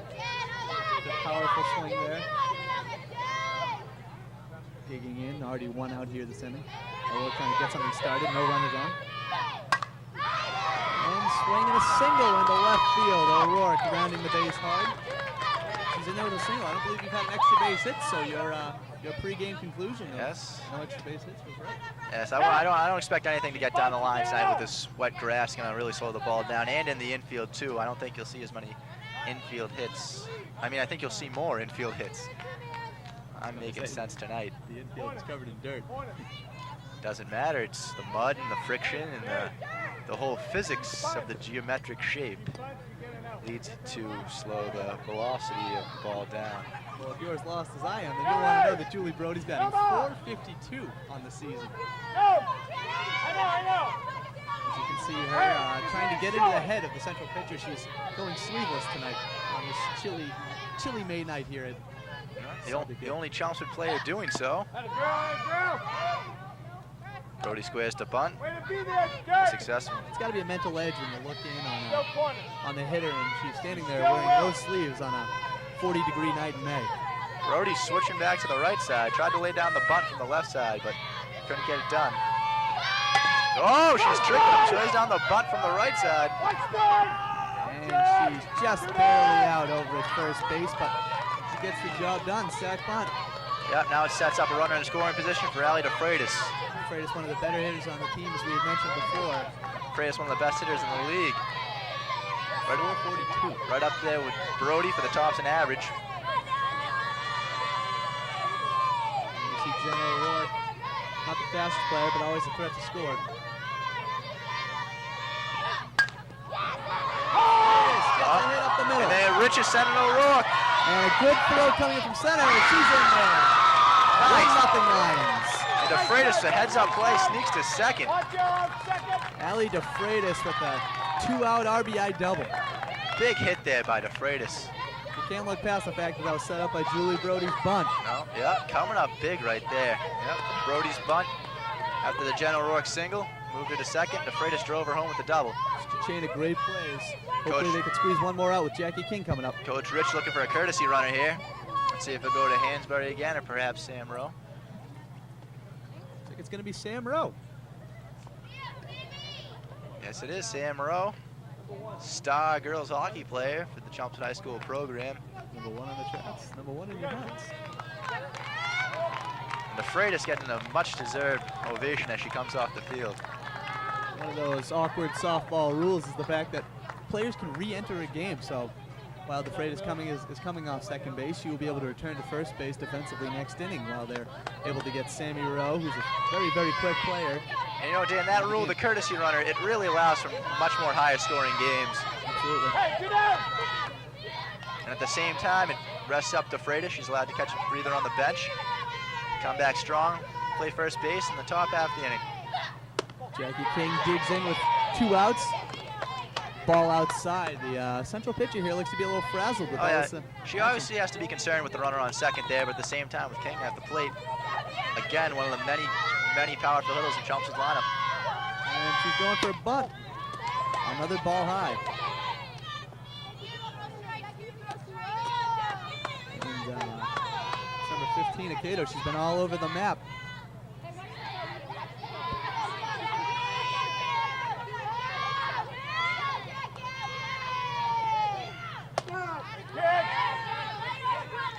[SPEAKER 5] the powerful swing there. Digging in, already 1 out here this inning. O'Rourke trying to get something started, no runners on. And swinging a single into left field. O'Rourke rounding the base hard. She's in there with a single. I don't believe you've had an extra base hit, so your pre-game conclusion
[SPEAKER 6] yes.
[SPEAKER 5] No extra base hits was right.
[SPEAKER 6] Yes, I don't expect anything to get down the line tonight with this wet grass. Going to really slow the ball down, and in the infield too. I don't think you'll see as many infield hits. I mean, I think you'll see more infield hits. I'm making sense tonight.
[SPEAKER 5] The infield is covered in dirt.
[SPEAKER 6] Doesn't matter. It's the mud and the friction and the whole physics of the geometric shape. leads to slow the velocity of the ball down.
[SPEAKER 5] Well, if you're as lost as I am, then you'll want to know that Julie Brody's batting .452 on the season. As you can see her trying to get into the head of the central pitcher. She's going sleeveless tonight on this chilly May night here at
[SPEAKER 6] The only Chelmsford player doing so. Brody squares to bunt. Successful.
[SPEAKER 5] It's got to be a mental edge when you look in on the hitter and she's standing there wearing no sleeves on a 40-degree night in May.
[SPEAKER 6] Brody switching back to the right side. Tried to lay down the bunt from the left side, but couldn't get it done. Oh, she's tricking him. She lays down the bunt from the right side.
[SPEAKER 5] And she's just barely out over at first base, but she gets the job done. Sack bunt.
[SPEAKER 6] Yep, now it sets up a runner in scoring position for Ali DeFreitas.
[SPEAKER 5] DeFreitas, one of the better hitters on the team, as we had mentioned before.
[SPEAKER 6] DeFreitas, one of the best hitters in the league. Right up there with Brody for the tops and average.
[SPEAKER 5] And you see Jenna O'Rourke, not the fastest player, but always a threat to score. Hit up the middle.
[SPEAKER 6] And then Rich is sending O'Rourke.
[SPEAKER 5] And a good throw coming in from center, and she's in there.
[SPEAKER 6] Nice.
[SPEAKER 5] 1-0 Lions.
[SPEAKER 6] And DeFreitas, the heads-up play, sneaks to second.
[SPEAKER 5] Ali DeFreitas with a 2-out RBI double.
[SPEAKER 6] Big hit there by DeFreitas.
[SPEAKER 5] You can't look past the fact that that was set up by Julie Brody's bunt.
[SPEAKER 6] No, yep, coming up big right there. Yep, Brody's bunt after the Jen O'Rourke single. Moved her to second. DeFreitas drove her home with the double.
[SPEAKER 5] Just a chain of great plays. Hopefully they could squeeze one more out with Jackie King coming up.
[SPEAKER 6] Coach Rich looking for a courtesy runner here. Let's see if it'll go to Hansberry again or perhaps Sam Rowe.
[SPEAKER 5] Looks like it's going to be Sam Rowe.
[SPEAKER 6] Yes, it is Sam Rowe. Star girls hockey player for the Chelmsford High School program.
[SPEAKER 5] Number 1 on the tracks, number 1 in your hearts.
[SPEAKER 6] And DeFreitas getting a much-deserved ovation as she comes off the field.
[SPEAKER 5] One of those awkward softball rules is the fact that players can re-enter a game. So while DeFreitas is coming off second base, she will be able to return to first base defensively next inning while they're able to get Sammy Rowe, who's a very, very quick player.
[SPEAKER 6] And you know, Dan, that rule, the courtesy runner, it really allows for much more higher scoring games.
[SPEAKER 5] Absolutely.
[SPEAKER 6] And at the same time, it rests up DeFreitas. She's allowed to catch a breather on the bench. Come back strong, play first base in the top half of the inning.
[SPEAKER 5] Jackie King digs in with 2 outs. Ball outside. The central pitcher here looks to be a little frazzled with that.
[SPEAKER 6] She obviously has to be concerned with the runner on second there, but at the same time with King at the plate. Again, one of the many powerful hitters in Chelmsford's lineup.
[SPEAKER 5] And she's going for a bunt. Another ball high. And number 15, Akedo, she's been all over the map.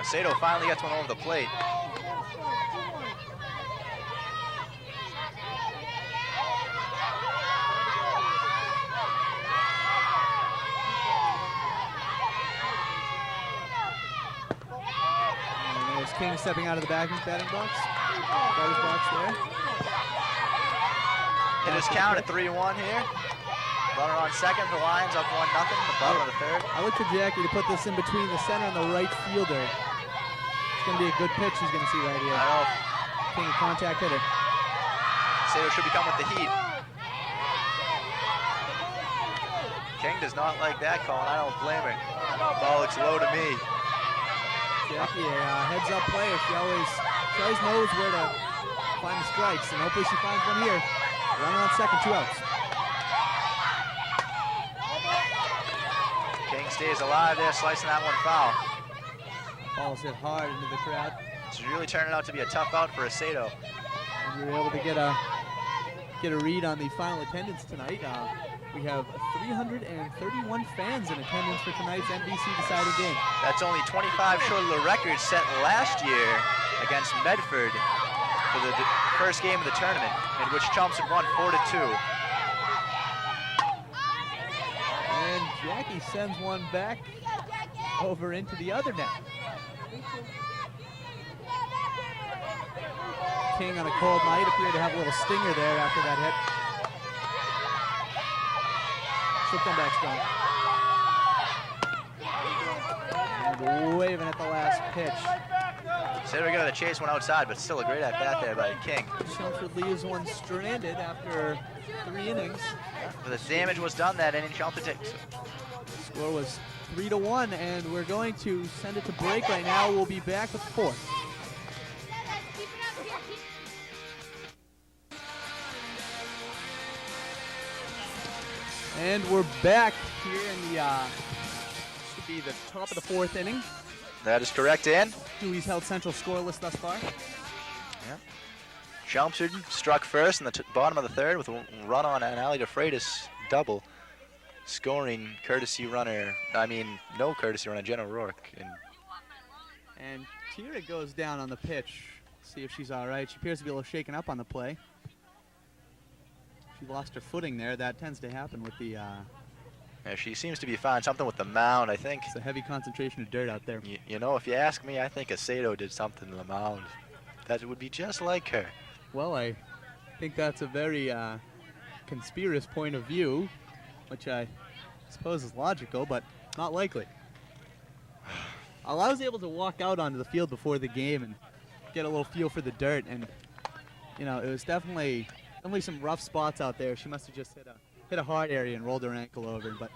[SPEAKER 6] Sato finally gets one over the plate.
[SPEAKER 5] And there's King stepping out of the batting box. Batter's box there.
[SPEAKER 6] Hitters count at 3-1 here. Runner on second, the Lions up 1-0 in the bottom of the third.
[SPEAKER 5] I look for Jackie to put this in between the center and the right fielder. It's going to be a good pitch he's going to see right here.
[SPEAKER 6] I know.
[SPEAKER 5] King, a contact hitter.
[SPEAKER 6] Sato should be coming with the heat. King does not like that call, and I don't blame her. Ball looks low to me.
[SPEAKER 5] Jackie, a heads-up player. She always knows where to find the strikes, and hopefully she finds one here. Runner on second, 2 outs.
[SPEAKER 6] King stays alive there, slicing that one foul.
[SPEAKER 5] Ball's hit hard into the crowd.
[SPEAKER 6] It's really turning out to be a tough out for Sato.
[SPEAKER 5] And we were able to get a read on the final attendance tonight. We have 331 fans in attendance for tonight's NBC deciding game.
[SPEAKER 6] That's only 25 short of the record set last year against Medford for the first game of the tournament, in which Chelmsford won 4-2.
[SPEAKER 5] And Jackie sends one back over into the other net. King on a cold night appeared to have a little stinger there after that hit. She'll come back strong. waving at the last pitch.
[SPEAKER 6] Said we're going to chase one outside, but still a great at-bat there by King.
[SPEAKER 5] Chelmsford leaves one stranded after 3 innings.
[SPEAKER 6] But the damage was done that inning. Chelmsford takes.
[SPEAKER 5] Score was 3-1, and we're going to send it to break right now. We'll be back with 4th. And we're back here in the, should be the top of the 4th inning.
[SPEAKER 6] That is correct, Dan.
[SPEAKER 5] Dewey's held Central scoreless thus far.
[SPEAKER 6] Yeah. Chelmsford struck first in the bottom of the 3rd with a run on an Ali DeFreitas double, scoring no courtesy runner, Jenna O'Rourke.
[SPEAKER 5] And Tira goes down on the pitch. See if she's all right. She appears to be a little shaken up on the play. She lost her footing there. That tends to happen with the...
[SPEAKER 6] Yeah, she seems to be fine. Something with the mound, I think.
[SPEAKER 5] It's a heavy concentration of dirt out there.
[SPEAKER 6] You know, if you ask me, I think Aceto did something to the mound that would be just like her.
[SPEAKER 5] Well, I think that's a very conspiracious point of view, which I suppose is logical, but not likely. I was able to walk out onto the field before the game and get a little feel for the dirt, and you know, it was definitely some rough spots out there. She must have just hit a hard area and rolled her ankle over, but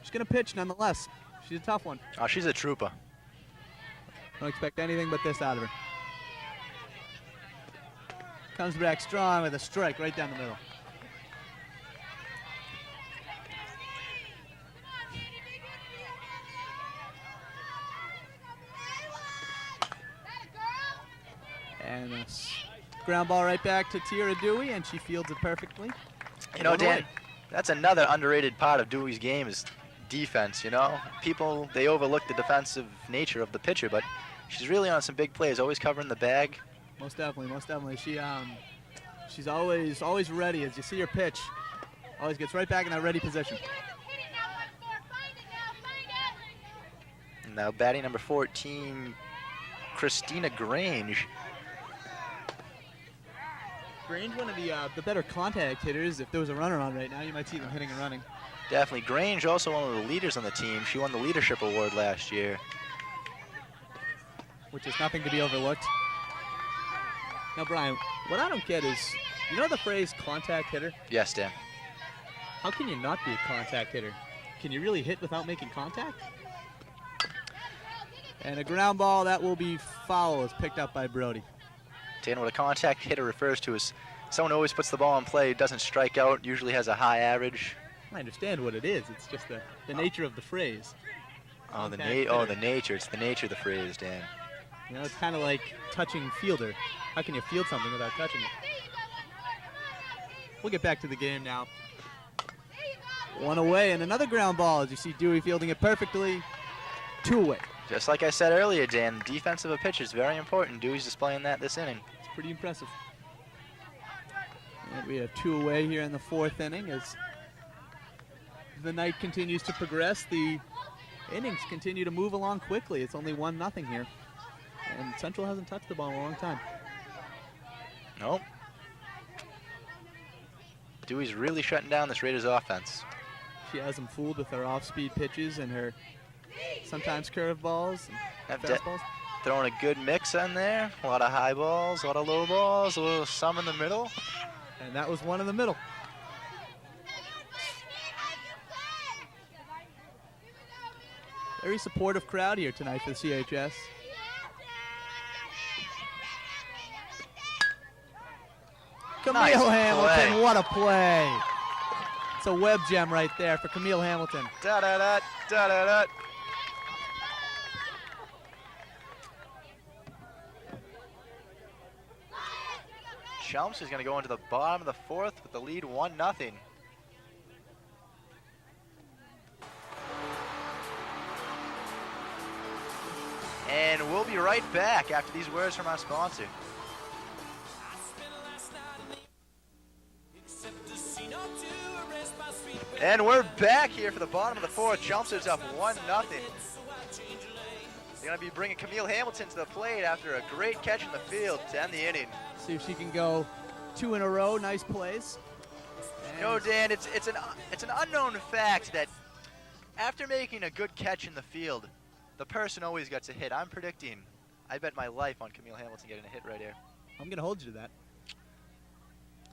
[SPEAKER 5] she's gonna pitch nonetheless. She's a tough one.
[SPEAKER 6] Oh, she's a trooper.
[SPEAKER 5] Don't expect anything but this out of her. Comes back strong with a strike right down the middle. And a ground ball right back to Tira Dewey, and she fields it perfectly.
[SPEAKER 6] You know, Dan, that's another underrated part of Dewey's game is defense, you know? People, they overlook the defensive nature of the pitcher, but she's really on some big plays, always covering the bag.
[SPEAKER 5] Most definitely, most definitely. She's always ready. As you see her pitch, always gets right back in that ready position.
[SPEAKER 6] Now batting number 14, Christina Grange.
[SPEAKER 5] Grange, one of the better contact hitters. If there was a runner on right now, you might see them hitting and running.
[SPEAKER 6] Definitely. Grange, also one of the leaders on the team. She won the leadership award last year.
[SPEAKER 5] Which is nothing to be overlooked. Now, Brian, what I don't get is, you know the phrase contact hitter?
[SPEAKER 6] Yes, Dan.
[SPEAKER 5] How can you not be a contact hitter? Can you really hit without making contact? And a ground ball that will be foul is picked up by Brody.
[SPEAKER 6] Dan, what a contact hitter refers to is someone who always puts the ball in play, doesn't strike out, usually has a high average.
[SPEAKER 5] I understand what it is. It's just the nature of the phrase.
[SPEAKER 6] The nature. It's the nature of the phrase, Dan.
[SPEAKER 5] You know, it's kind of like touching fielder. How can you field something without touching it? We'll get back to the game now. One away and another ground ball as you see Dewey fielding it perfectly. 2 away.
[SPEAKER 6] Just like I said earlier, Dan, the defense of a pitcher is very important. Dewey's displaying that this inning.
[SPEAKER 5] It's pretty impressive. And we have 2 away here in the 4th inning as the night continues to progress. The innings continue to move along quickly. It's only 1-0 here. And Central hasn't touched the ball in a long time.
[SPEAKER 6] Nope. Dewey's really shutting down this Raiders offense.
[SPEAKER 5] She has them fooled with her off-speed pitches and her sometimes curveballs and fastballs.
[SPEAKER 6] Throwing a good mix in there. A lot of high balls, a lot of low balls, a little some in the middle.
[SPEAKER 5] And that was one in the middle. Very supportive crowd here tonight for the CHS. Camille
[SPEAKER 6] Nice
[SPEAKER 5] Hamilton,
[SPEAKER 6] play.
[SPEAKER 5] what a play. It's a web gem right there for Camille Hamilton.
[SPEAKER 6] Da-da-da, da-da-da. Chelmsford is going to go into the bottom of the 4th with the lead 1-0. And we'll be right back after these words from our sponsor. And we're back here for the bottom of the 4th. Chelmsford's up 1-0. They're going to be bringing Camille Hamilton to the plate after a great catch in the field to end the inning.
[SPEAKER 5] See if she can go 2 in a row. Nice plays.
[SPEAKER 6] You know, Dan, it's an unknown fact that after making a good catch in the field, the person always gets a hit. I'm predicting. I bet my life on Camille Hamilton getting a hit right here.
[SPEAKER 5] I'm going to hold you to that.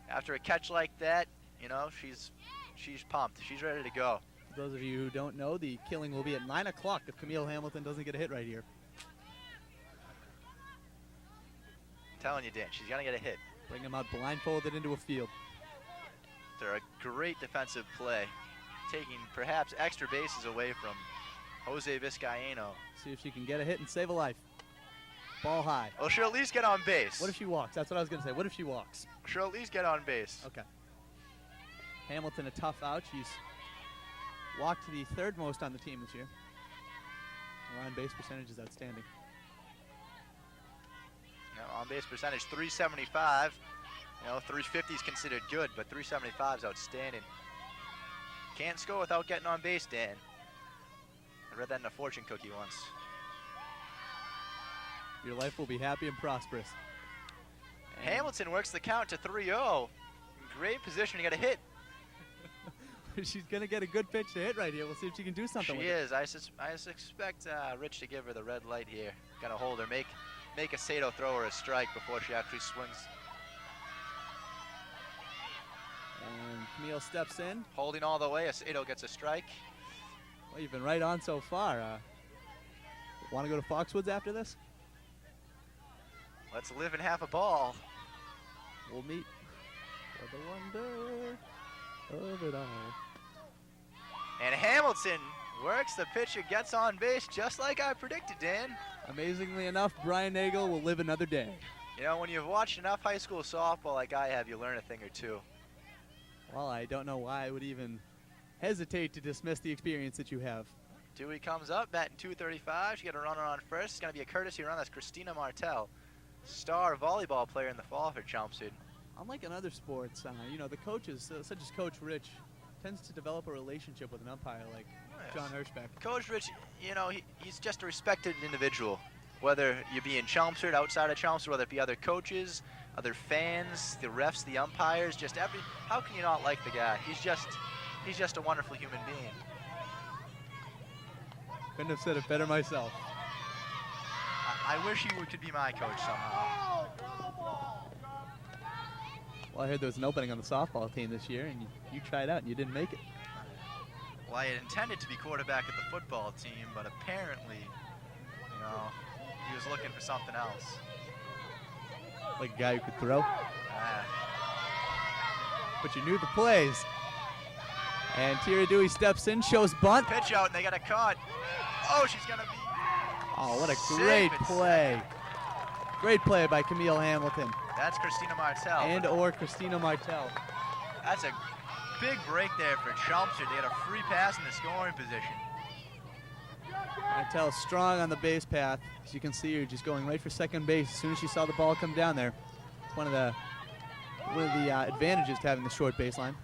[SPEAKER 6] After a catch like that, you know, she's pumped. She's ready to go.
[SPEAKER 5] For those of you who don't know, the killing will be at 9 o'clock if Camille Hamilton doesn't get a hit right here.
[SPEAKER 6] I'm telling you, Dan, she's going to get a hit.
[SPEAKER 5] Bring him out blindfolded into a field.
[SPEAKER 6] They're a great defensive play, taking perhaps extra bases away from Jose Vizcaino.
[SPEAKER 5] See if she can get a hit and save a life. Ball high.
[SPEAKER 6] Well, she'll at least get on base.
[SPEAKER 5] What if she walks? That's what I was going to say. What if she walks?
[SPEAKER 6] She'll at least get on base.
[SPEAKER 5] Okay. Hamilton a tough out. She's walked the third most on the team this year. Her on base percentage is outstanding.
[SPEAKER 6] On base percentage 375. 350 is considered good, but 375 is outstanding. Can't score without getting on base, Dan. I read that in a fortune cookie once.
[SPEAKER 5] Your life will be happy and prosperous. And
[SPEAKER 6] Hamilton works the count to 3-0. Great position to get a hit.
[SPEAKER 5] she's going to get a good pitch to hit right here. We'll see if she can do something with it.
[SPEAKER 6] She is. I suspect Rich to give her the red light here. Gonna hold her, make a Sato throw her a strike before she actually swings.
[SPEAKER 5] And Camille steps in.
[SPEAKER 6] Holding all the way, Sato gets a strike.
[SPEAKER 5] Well, you've been right on so far. Want to go to Foxwoods after this?
[SPEAKER 6] Let's live in half a ball.
[SPEAKER 5] We'll meet for the wonder of it all.
[SPEAKER 6] And Hamilton works the pitcher, gets on base just like I predicted, Dan.
[SPEAKER 5] Amazingly enough, Brian Nagel will live another day.
[SPEAKER 6] You know, when you've watched enough high school softball like I have, you learn a thing or two.
[SPEAKER 5] Well, I don't know why I would even hesitate to dismiss the experience that you have.
[SPEAKER 6] Dewey comes up, batting .235. She got a runner on first. It's going to be a courtesy run. That's Christina Martel, star volleyball player in the fall for Chelmsford.
[SPEAKER 5] Unlike in other sports, the coaches, such as Coach Rich, tends to develop a relationship with an umpire like John Hirschbeck.
[SPEAKER 6] Coach Rich, he's just a respected individual. Whether you be in Chelmsford, outside of Chelmsford, whether it be other coaches, other fans, the refs, the umpires, how can you not like the guy? He's just a wonderful human being.
[SPEAKER 5] Couldn't have said it better myself.
[SPEAKER 6] I wish he could be my coach somehow.
[SPEAKER 5] Well, I heard there was an opening on the softball team this year, and you tried out and you didn't make it.
[SPEAKER 6] Well, I had intended to be quarterback at the football team, but apparently, he was looking for something else.
[SPEAKER 5] Like a guy who could throw? But you knew the plays. And Tira Dewey steps in, shows bunt.
[SPEAKER 6] Pitch out, and they got a cut. Oh, she's going to be...
[SPEAKER 5] Oh, what a great play. Great play by Camille Hamilton.
[SPEAKER 6] That's Christina Martel.
[SPEAKER 5] Or Christina Martel.
[SPEAKER 6] That's a big break there for Chelmsford. They had a free pass in the scoring position.
[SPEAKER 5] Martel strong on the base path. As you can see her just going right for second base as soon as she saw the ball come down there. It's one of the advantages to having the short baseline.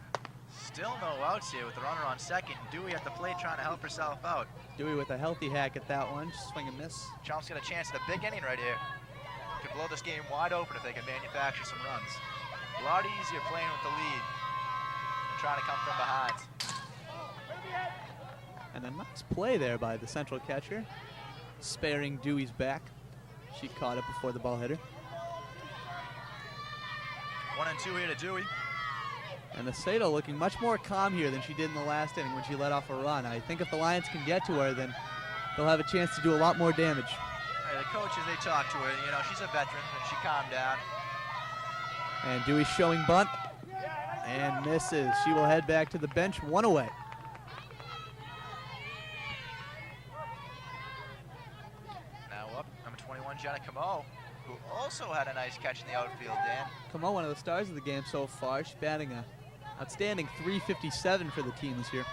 [SPEAKER 6] Still no outs here with the runner on second. Dewey at the plate trying to help herself out.
[SPEAKER 5] Dewey with a healthy hack at that one. Just swing and miss.
[SPEAKER 6] Chelmsford got a chance at a big inning right here. Could blow this game wide open if they can manufacture some runs. A lot easier playing with the lead than trying to come from behind.
[SPEAKER 5] And a nice play there by the central catcher, sparing Dewey's back. She caught it before the ball hit her.
[SPEAKER 6] 1-2 here to Dewey.
[SPEAKER 5] And the Sato looking much more calm here than she did in the last inning when she let off a run. I think if the Lions can get to her, then they'll have a chance to do a lot more damage.
[SPEAKER 6] The coaches, they talk to her. She's a veteran, and she calmed down.
[SPEAKER 5] And Dewey showing bunt. And misses. She will head back to the bench, one away.
[SPEAKER 6] Now up, number 21, Jenna Camo, who also had a nice catch in the outfield, Dan.
[SPEAKER 5] Camo, one of the stars of the game so far. She's batting a outstanding .357 for the team this year.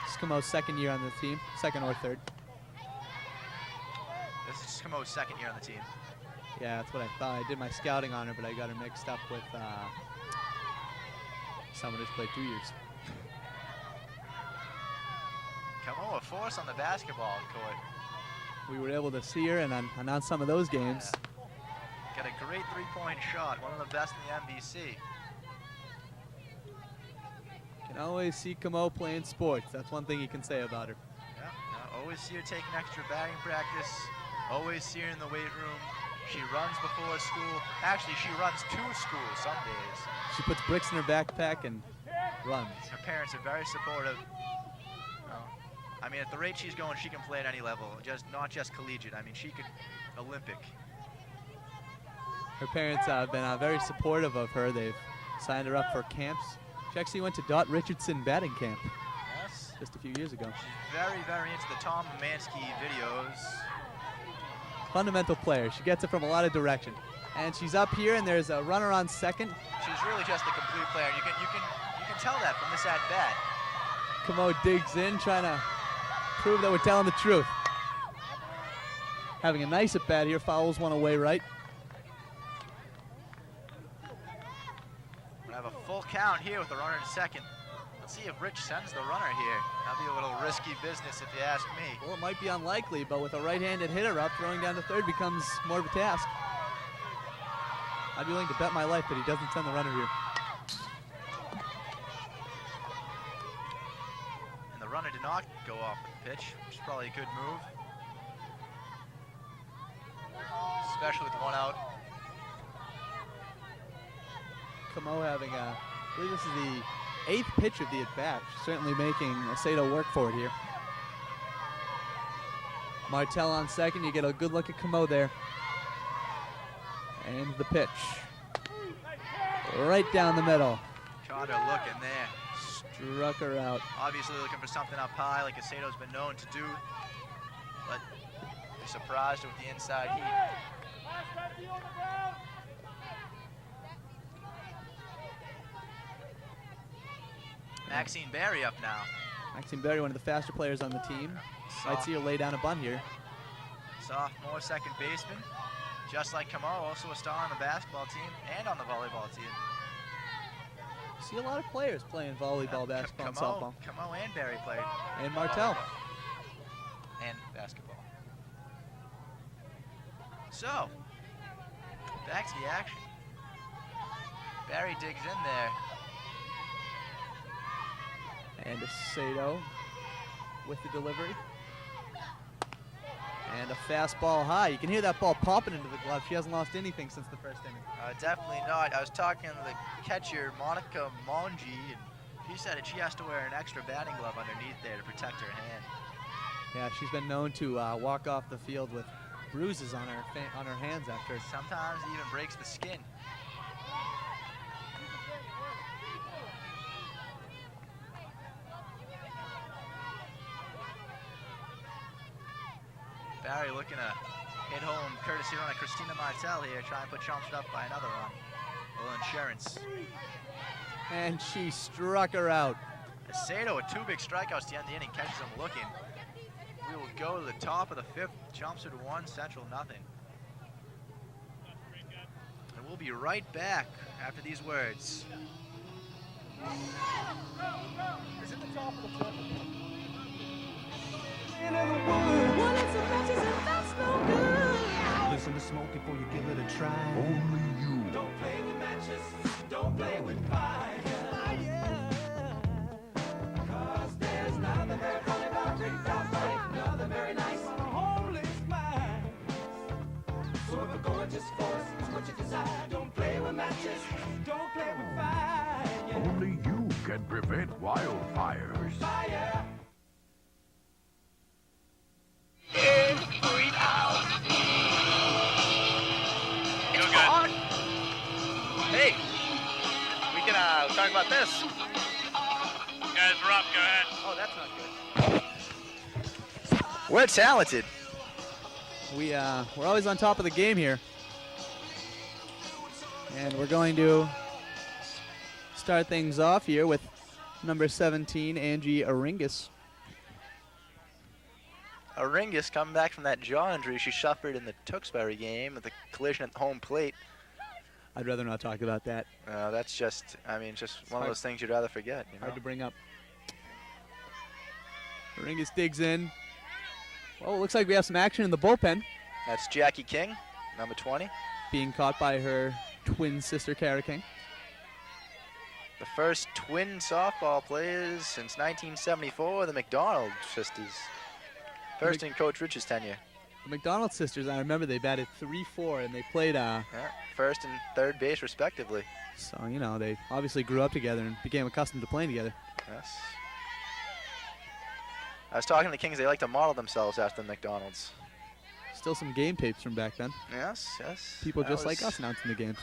[SPEAKER 5] This is Camo's second year on the team, second or third.
[SPEAKER 6] This is Camo's second year on the team.
[SPEAKER 5] Yeah, that's what I thought. I did my scouting on her, but I got her mixed up with someone who's played 2 years.
[SPEAKER 6] Camo, a force on the basketball court.
[SPEAKER 5] We were able to see her and on some of those games.
[SPEAKER 6] Yeah. Got a great three-point shot, one of the best in the MVC.
[SPEAKER 5] Can always see Camo playing sports. That's one thing you can say about her.
[SPEAKER 6] Yeah, Always see her taking extra batting practice. Always see her in the weight room. She runs before school. Actually, she runs to school some days.
[SPEAKER 5] She puts bricks in her backpack and runs.
[SPEAKER 6] Her parents are very supportive. I mean, at the rate she's going, she can play at any level, not just collegiate. I mean, she could Olympic.
[SPEAKER 5] Her parents have been very supportive of her. They've signed her up for camps. She actually went to Dot Richardson batting camp just a few years ago.
[SPEAKER 6] She's very, very into the Tom Mansky videos.
[SPEAKER 5] Fundamental player. She gets it from a lot of direction. And she's up here, and there's a runner on second.
[SPEAKER 6] She's really just a complete player. You can tell that from this at bat.
[SPEAKER 5] Camo digs in, trying to prove that we're telling the truth. Having a nice at bat here, fouls one away right.
[SPEAKER 6] We have a full count here with the runner to second. Let's see if Rich sends the runner here. That'd be a little risky business if you ask me.
[SPEAKER 5] Well, it might be unlikely, but with a right-handed hitter up, throwing down to third becomes more of a task. I'd be willing to bet my life that he doesn't send the runner here.
[SPEAKER 6] And the runner did not go off the pitch, which is probably a good move. Especially with one out.
[SPEAKER 5] Camo having I believe this is the 8th pitch of the at-bat. Certainly making Aceto work for it here. Martell on second. You get a good look at Camo there. And the pitch. Right down the middle.
[SPEAKER 6] Caught her looking there.
[SPEAKER 5] Struck her out.
[SPEAKER 6] Obviously looking for something up high like Aceto's been known to do. But they surprised her with the inside heat. Maxine Berry up now.
[SPEAKER 5] Maxine Berry, one of the faster players on the team. Might see her lay down a bunt here.
[SPEAKER 6] Sophomore second baseman. Just like Camo, also a star on the basketball team and on the volleyball team.
[SPEAKER 5] See a lot of players playing volleyball, basketball, and softball.
[SPEAKER 6] Camo and Berry played.
[SPEAKER 5] And Martell.
[SPEAKER 6] And basketball. So, back to the action. Berry digs in there.
[SPEAKER 5] And Aceto with the delivery. And a fastball high. You can hear that ball popping into the glove. She hasn't lost anything since the first inning.
[SPEAKER 6] Definitely not. I was talking to the catcher, Monica Mongi, and she said that she has to wear an extra batting glove underneath there to protect her hand.
[SPEAKER 5] Yeah, she's been known to walk off the field with bruises on her hands after.
[SPEAKER 6] Sometimes it even breaks the skin. Barry looking to hit home courtesy run of Christina Martell here, trying to put Chelmsford up by another run. A little insurance.
[SPEAKER 5] And she struck her out.
[SPEAKER 6] Aceto with 2 big strikeouts at the end of the inning, catches him looking. We will go to the top of the 5th. Chelmsford 1, Central nothing. And we'll be right back after these words.
[SPEAKER 4] Is it the top of the 5th?
[SPEAKER 7] Listen to smoke before you give it a try. Only you. Don't play with matches. Don't play with fire. Cause there's nothing very funny about nothing very nice on a homeless mind. So if a gorgeous force is what you desire, don't play with matches. Don't play with fire. Only you can prevent wildfires. Fire.
[SPEAKER 6] Hey, we can talk about this.
[SPEAKER 8] Guys, we're up. Go ahead.
[SPEAKER 6] Oh, that's not good. We're talented.
[SPEAKER 5] We're always on top of the game here. And we're going to start things off here with number 17, Angie Aringas.
[SPEAKER 6] Aringas coming back from that jaw injury she suffered in the Tewksbury game with the collision at the home plate.
[SPEAKER 5] I'd rather not talk about that.
[SPEAKER 6] That's just, I mean, just one of those things you'd rather forget. You know?
[SPEAKER 5] Hard to bring up. Aringas digs in. Well, it looks like we have some action in the bullpen.
[SPEAKER 6] That's Jackie King, number 20.
[SPEAKER 5] Being caught by her twin sister, Kara King.
[SPEAKER 6] The first twin softball players since 1974, the McDonald sisters. First in Coach Rich's tenure.
[SPEAKER 5] The McDonald sisters, I remember they batted 3-4 and they played
[SPEAKER 6] Yeah, first and third base respectively.
[SPEAKER 5] so you know, they obviously grew up together and became accustomed to playing together.
[SPEAKER 6] Yes. I was talking to the Kings, they like to model themselves after the McDonald's.
[SPEAKER 5] Still some game tapes from back then.
[SPEAKER 6] Yes, yes.
[SPEAKER 5] People
[SPEAKER 6] that
[SPEAKER 5] just like
[SPEAKER 6] was-
[SPEAKER 5] us announcing the games.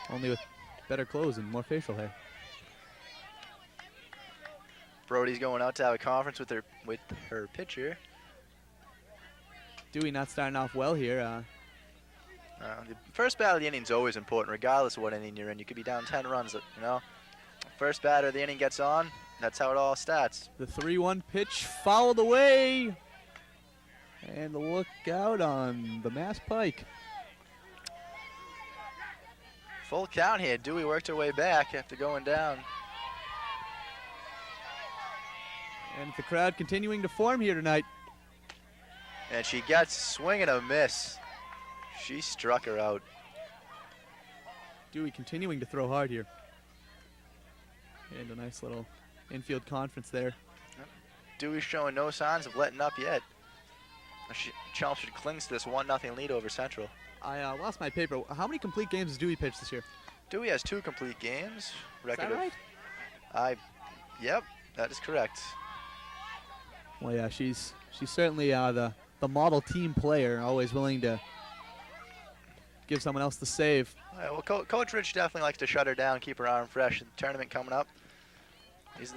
[SPEAKER 5] Only with better clothes and more facial hair.
[SPEAKER 6] Brody's going out to have a conference with her pitcher.
[SPEAKER 5] Dewey not starting off well here.
[SPEAKER 6] The first bat of the inning is always important, regardless of what inning you're in. You could be down 10 runs, you know. First batter of the inning gets on. That's how it all starts.
[SPEAKER 5] The 3-1 pitch fouled away. And the look out on the Mass Pike.
[SPEAKER 6] Full count here. Dewey worked her way back after going down.
[SPEAKER 5] And the crowd continuing to form here tonight.
[SPEAKER 6] And she gets swing and a miss. She struck her out.
[SPEAKER 5] Dewey continuing to throw hard here. And a nice little infield conference there.
[SPEAKER 6] Dewey's showing no signs of letting up yet. Chelmsford clings to this 1-0 lead over Central.
[SPEAKER 5] I lost my paper. How many complete games has Dewey pitched this year?
[SPEAKER 6] Dewey has 2 complete games.
[SPEAKER 5] Is that right?
[SPEAKER 6] Yep, that is correct.
[SPEAKER 5] Well, yeah, she's certainly the model team player, always willing to give someone else the save.
[SPEAKER 6] All right, well, Coach Rich definitely likes to shut her down, keep her arm fresh. The tournament coming up. He's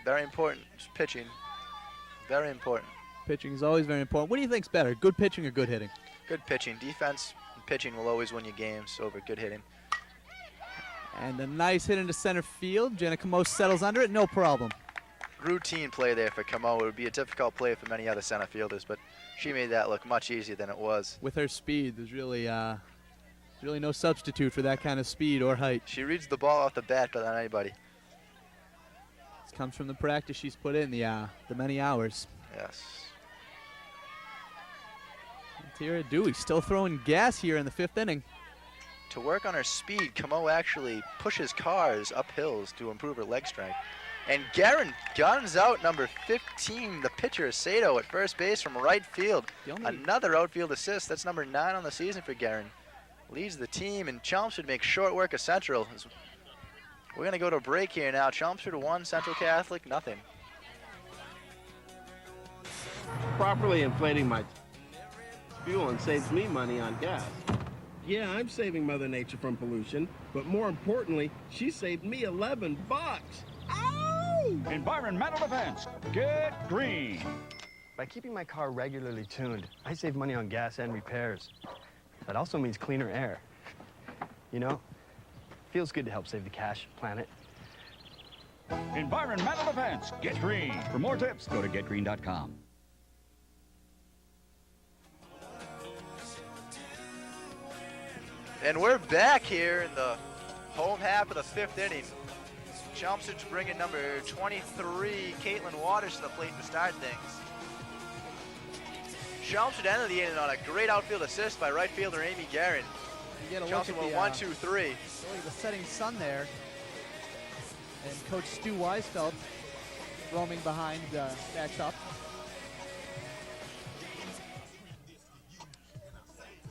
[SPEAKER 6] very important pitching. Very important.
[SPEAKER 5] Pitching is always very important. What do you think's better, good pitching or good hitting?
[SPEAKER 6] Good pitching. Defense and pitching will always win you games over good hitting.
[SPEAKER 5] And a nice hit into center field. Jenna Camo settles under it, no problem.
[SPEAKER 6] Routine play there for Camo. It would be a difficult play for many other center fielders, but she made that look much easier than it was.
[SPEAKER 5] With her speed, there's really no substitute for that kind of speed or height.
[SPEAKER 6] She reads the ball off the bat better than anybody.
[SPEAKER 5] This comes from the practice she's put in, the many hours.
[SPEAKER 6] Yes.
[SPEAKER 5] Tira Dewey still throwing gas here in the 5th inning.
[SPEAKER 6] To work on her speed, Camo actually pushes cars up hills to improve her leg strength. And Guerin guns out number 15, the pitcher, Sato, at first base from right field. Another outfield assist. That's number 9 on the season for Guerin. Leads the team, and Chelmsford makes short work of Central. We're going to go to a break here now. Chelmsford 1, Central Catholic nothing.
[SPEAKER 9] Properly inflating my fuel and saves me money on gas. Yeah, I'm saving Mother Nature from pollution, but more importantly, she saved me $11. Ow!
[SPEAKER 10] Environmental defense. Get green.
[SPEAKER 11] By keeping my car regularly tuned, I save money on gas and repairs. That also means cleaner air. You know, feels good to help save the cash, planet.
[SPEAKER 10] Environmental defense. Get green. For more tips, go to getgreen.com.
[SPEAKER 6] And we're back here in the home half of the 5th inning. Chelmsford's bringing number 23, Caitlin Waters, to the plate to start things. Chelmsford ended the inning on a great outfield assist by right fielder Amy Guerin.
[SPEAKER 5] You get a
[SPEAKER 6] Chelmsford
[SPEAKER 5] look at
[SPEAKER 6] went 1-2-3.
[SPEAKER 5] Really the setting sun there. And Coach Stu Weisfeld roaming behind backs up.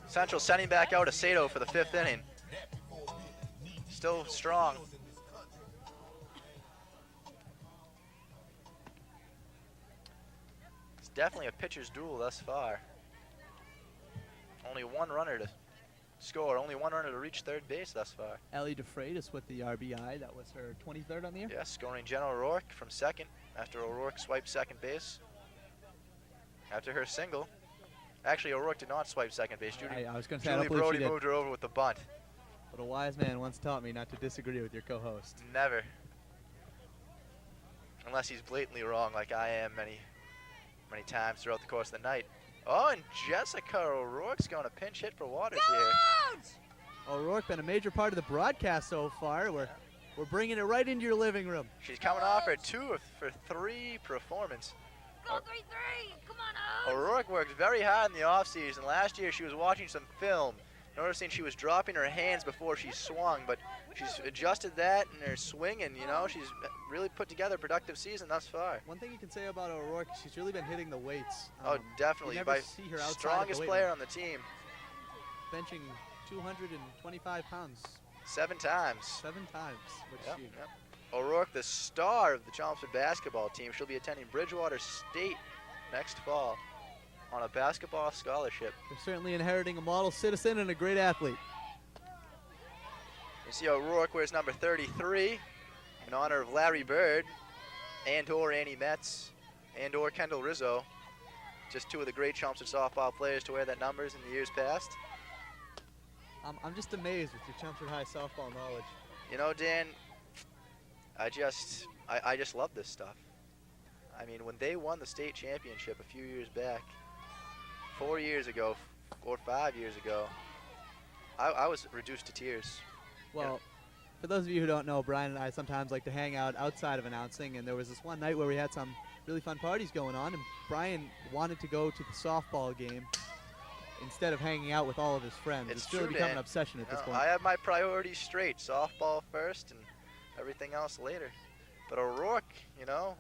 [SPEAKER 6] Central sending back out Sato for the 5th inning. Still strong. It's definitely a pitcher's duel thus far. Only one runner to score, only one runner to reach third base thus far.
[SPEAKER 5] Ellie DeFreitas with the RBI. That was her 23rd on the year.
[SPEAKER 6] Yes, scoring Jenna O'Rourke from second after O'Rourke swiped second base. After her single. Actually, O'Rourke did not swipe second base.
[SPEAKER 5] I was going to say,
[SPEAKER 6] Julie Brody moved her over with the bunt.
[SPEAKER 5] But a wise man once taught me not to disagree with your co-host.
[SPEAKER 6] Never. Unless he's blatantly wrong, like I am many times throughout the course of the night. Oh, and Jessica O'Rourke's going to pinch hit for Waters here.
[SPEAKER 5] O'Rourke been a major part of the broadcast so far. We're bringing it right into your living room.
[SPEAKER 6] She's coming off her 2 for 3 performance.
[SPEAKER 2] Go 3-3! Come on, O's!
[SPEAKER 6] O'Rourke worked very hard in the offseason. Last year she was watching some film, noticing she was dropping her hands before she swung, but she's adjusted that in her swing, and, you know, she's really put together a productive season thus far.
[SPEAKER 5] One thing you can say about O'Rourke, she's really been hitting the weights.
[SPEAKER 6] Oh, definitely.
[SPEAKER 5] You never
[SPEAKER 6] By
[SPEAKER 5] see her outside of the
[SPEAKER 6] strongest
[SPEAKER 5] weight
[SPEAKER 6] player
[SPEAKER 5] room.
[SPEAKER 6] on the team.
[SPEAKER 5] Benching 225 pounds.
[SPEAKER 6] 7 times.
[SPEAKER 5] 7 times. Which
[SPEAKER 6] Yep,
[SPEAKER 5] she,
[SPEAKER 6] yep. O'Rourke, the star of the Chelmsford basketball team. She'll be attending Bridgewater State next fall on a basketball scholarship.
[SPEAKER 5] They're certainly inheriting a model citizen and a great athlete.
[SPEAKER 6] You see O'Rourke wears number 33 in honor of Larry Bird and/or Annie Metz and/or Kendall Rizzo. Just 2 of the great Chelmsford softball players to wear that numbers in the years past.
[SPEAKER 5] I'm just amazed with your Chelmsford High softball knowledge.
[SPEAKER 6] You know, Dan, I just love this stuff. I mean, when they won the state championship a few years back, 4 years ago or 5 years ago, I was reduced to tears.
[SPEAKER 5] Well, for those of you who don't know, Brian and I sometimes like to hang out outside of announcing, and there was this one night where we had some really fun parties going on, and Brian wanted to go to the softball game instead of hanging out with all of his friends. It's really
[SPEAKER 6] true,
[SPEAKER 5] become
[SPEAKER 6] Dan.
[SPEAKER 5] an obsession at this point.
[SPEAKER 6] I have my priorities straight. Softball first and everything else later. But O'Rourke, you know,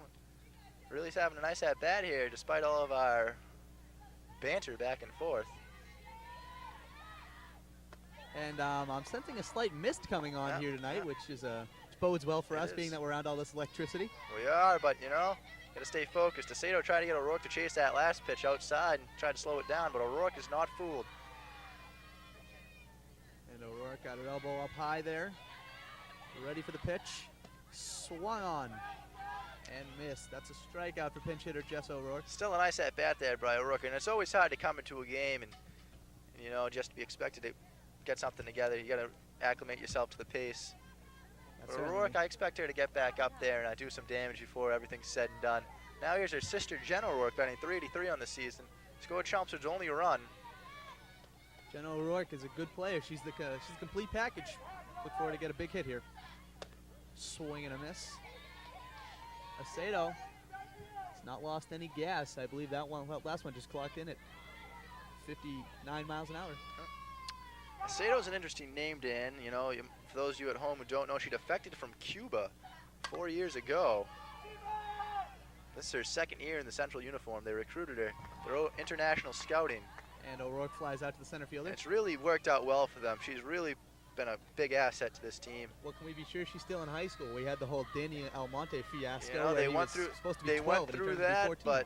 [SPEAKER 6] really is having a nice at-bat here despite all of our banter back and forth.
[SPEAKER 5] And I'm sensing a slight mist coming on here tonight, which is which bodes well for us, being that we're around all this electricity.
[SPEAKER 6] We are, but, you know, got to stay focused. DeSato tried to get O'Rourke to chase that last pitch outside and tried to slow it down, but O'Rourke is not fooled.
[SPEAKER 5] And O'Rourke got her elbow up high there. Ready for the pitch. Swung on and missed. That's a strikeout for pinch hitter Jess O'Rourke.
[SPEAKER 6] Still a nice at-bat there by O'Rourke, and it's always hard to come into a game and, you know, just be expected to get something together. You got to acclimate yourself to the pace. But O'Rourke, I expect her to get back up there and do some damage before everything's said and done. Now here's her sister Jen O'Rourke, batting .383 on the season. Scored Chelmsford's only run.
[SPEAKER 5] Jen O'Rourke is a good player. She's the complete package. Look forward to get a big hit here. Swing and a miss. Aceto has not lost any gas. I believe that last one just clocked in at 59 miles an hour.
[SPEAKER 6] Aceto's an interesting name, Dan. You know, for those of you at home who don't know, she defected from Cuba 4 years ago. This is her second year in the Central uniform. They recruited her. They're international scouting.
[SPEAKER 5] And O'Rourke flies out to the center fielder.
[SPEAKER 6] It's really worked out well for them. She's really been a big asset to this team.
[SPEAKER 5] Well, can we be sure she's still in high school? We had the whole Danny Almonte fiasco.
[SPEAKER 6] You know,
[SPEAKER 5] where
[SPEAKER 6] they
[SPEAKER 5] he
[SPEAKER 6] went
[SPEAKER 5] was
[SPEAKER 6] through.
[SPEAKER 5] supposed to be
[SPEAKER 6] They
[SPEAKER 5] 12
[SPEAKER 6] went
[SPEAKER 5] and he
[SPEAKER 6] through
[SPEAKER 5] turned out to be
[SPEAKER 6] that,
[SPEAKER 5] 14.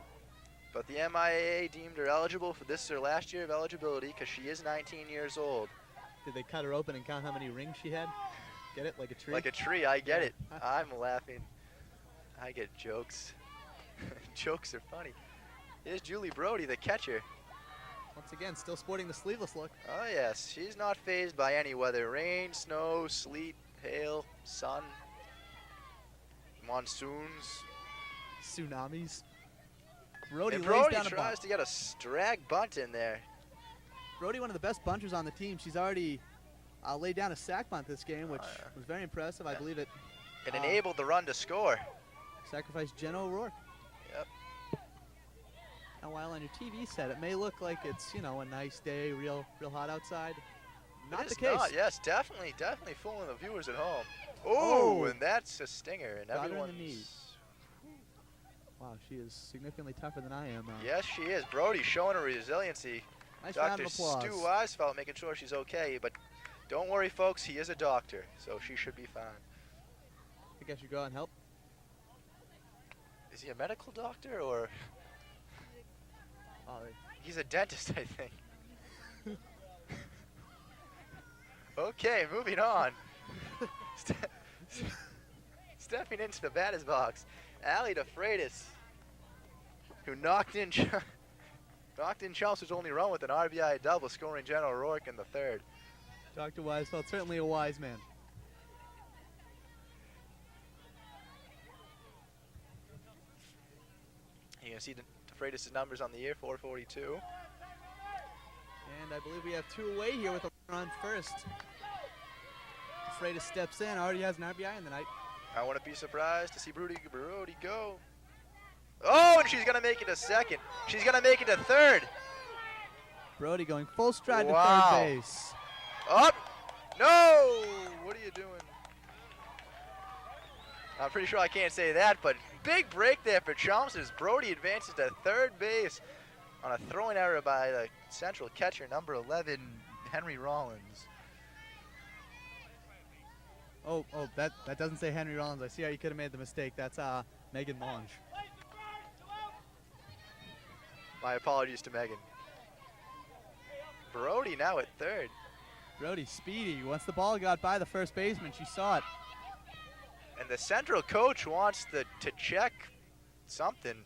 [SPEAKER 6] but the MIAA deemed her eligible for this is her last year of eligibility because she is 19 years old.
[SPEAKER 5] Did they cut her open and count how many rings she had? Get it? Like a tree?
[SPEAKER 6] Like a tree, I get it. I'm laughing. I get jokes. Jokes are funny. Here's Julie Brody, the catcher.
[SPEAKER 5] Once again, still sporting the sleeveless look.
[SPEAKER 6] Oh yes, she's not fazed by any weather. Rain, snow, sleet, hail, sun, monsoons.
[SPEAKER 5] Tsunamis. Brody,
[SPEAKER 6] And
[SPEAKER 5] lays
[SPEAKER 6] Brody
[SPEAKER 5] down a
[SPEAKER 6] tries
[SPEAKER 5] bunt.
[SPEAKER 6] to get a drag bunt in there.
[SPEAKER 5] Brody, one of the best bunters on the team. She's already laid down a sack bunt this game, which was very impressive. I believe it.
[SPEAKER 6] It enabled the run to score.
[SPEAKER 5] Sacrificed Jen O'Rourke.
[SPEAKER 6] Yep.
[SPEAKER 5] Now, while on your TV set, it may look like it's, you know, a nice day, real hot outside. Not
[SPEAKER 6] It
[SPEAKER 5] the
[SPEAKER 6] is
[SPEAKER 5] case.
[SPEAKER 6] not, yes, definitely fooling the viewers at home. Oh, and that's a stinger, and
[SPEAKER 5] Got her in the
[SPEAKER 6] everyone's.
[SPEAKER 5] knees. Wow, she is significantly tougher than I am.
[SPEAKER 6] Yes, she is. Brody showing her resiliency.
[SPEAKER 5] Nice round
[SPEAKER 6] Dr.
[SPEAKER 5] of applause.
[SPEAKER 6] Stu Weisfeld making sure she's okay, but don't worry, folks. He is a doctor, so she should be fine.
[SPEAKER 5] I think I should go out and help.
[SPEAKER 6] Is he a medical doctor or?
[SPEAKER 5] Oh,
[SPEAKER 6] He's a dentist, I think. Okay, moving on. Stepping into the batter's box, Allie DeFreitas, who knocked in Chelmsford's only run with an RBI double, scoring Jen O'Rourke in the third.
[SPEAKER 5] Dr. Weisfeld, certainly a wise man.
[SPEAKER 6] You can see DeFreitas' numbers on the year, 442.
[SPEAKER 5] And I believe we have two away here with a runner on first. Freitas steps in, already has an RBI in the night.
[SPEAKER 6] I wouldn't be surprised to see Brody go. Oh, and she's going to make it to second. She's going to make it to third.
[SPEAKER 5] Brody going full stride
[SPEAKER 6] Wow.
[SPEAKER 5] to third base.
[SPEAKER 6] Up! No! What are you doing? I'm pretty sure I can't say that, but big break there for Chelmsford as Brody advances to third base on a throwing error by the central catcher, number 11, Henry Rollins.
[SPEAKER 5] Oh, that doesn't say Henry Rollins. I see how you could have made the mistake. That's Megan Monge.
[SPEAKER 6] My apologies to Megan. Brody now at third.
[SPEAKER 5] Brody speedy. Once the ball got by the first baseman, she saw it.
[SPEAKER 6] And the central coach wants to check something.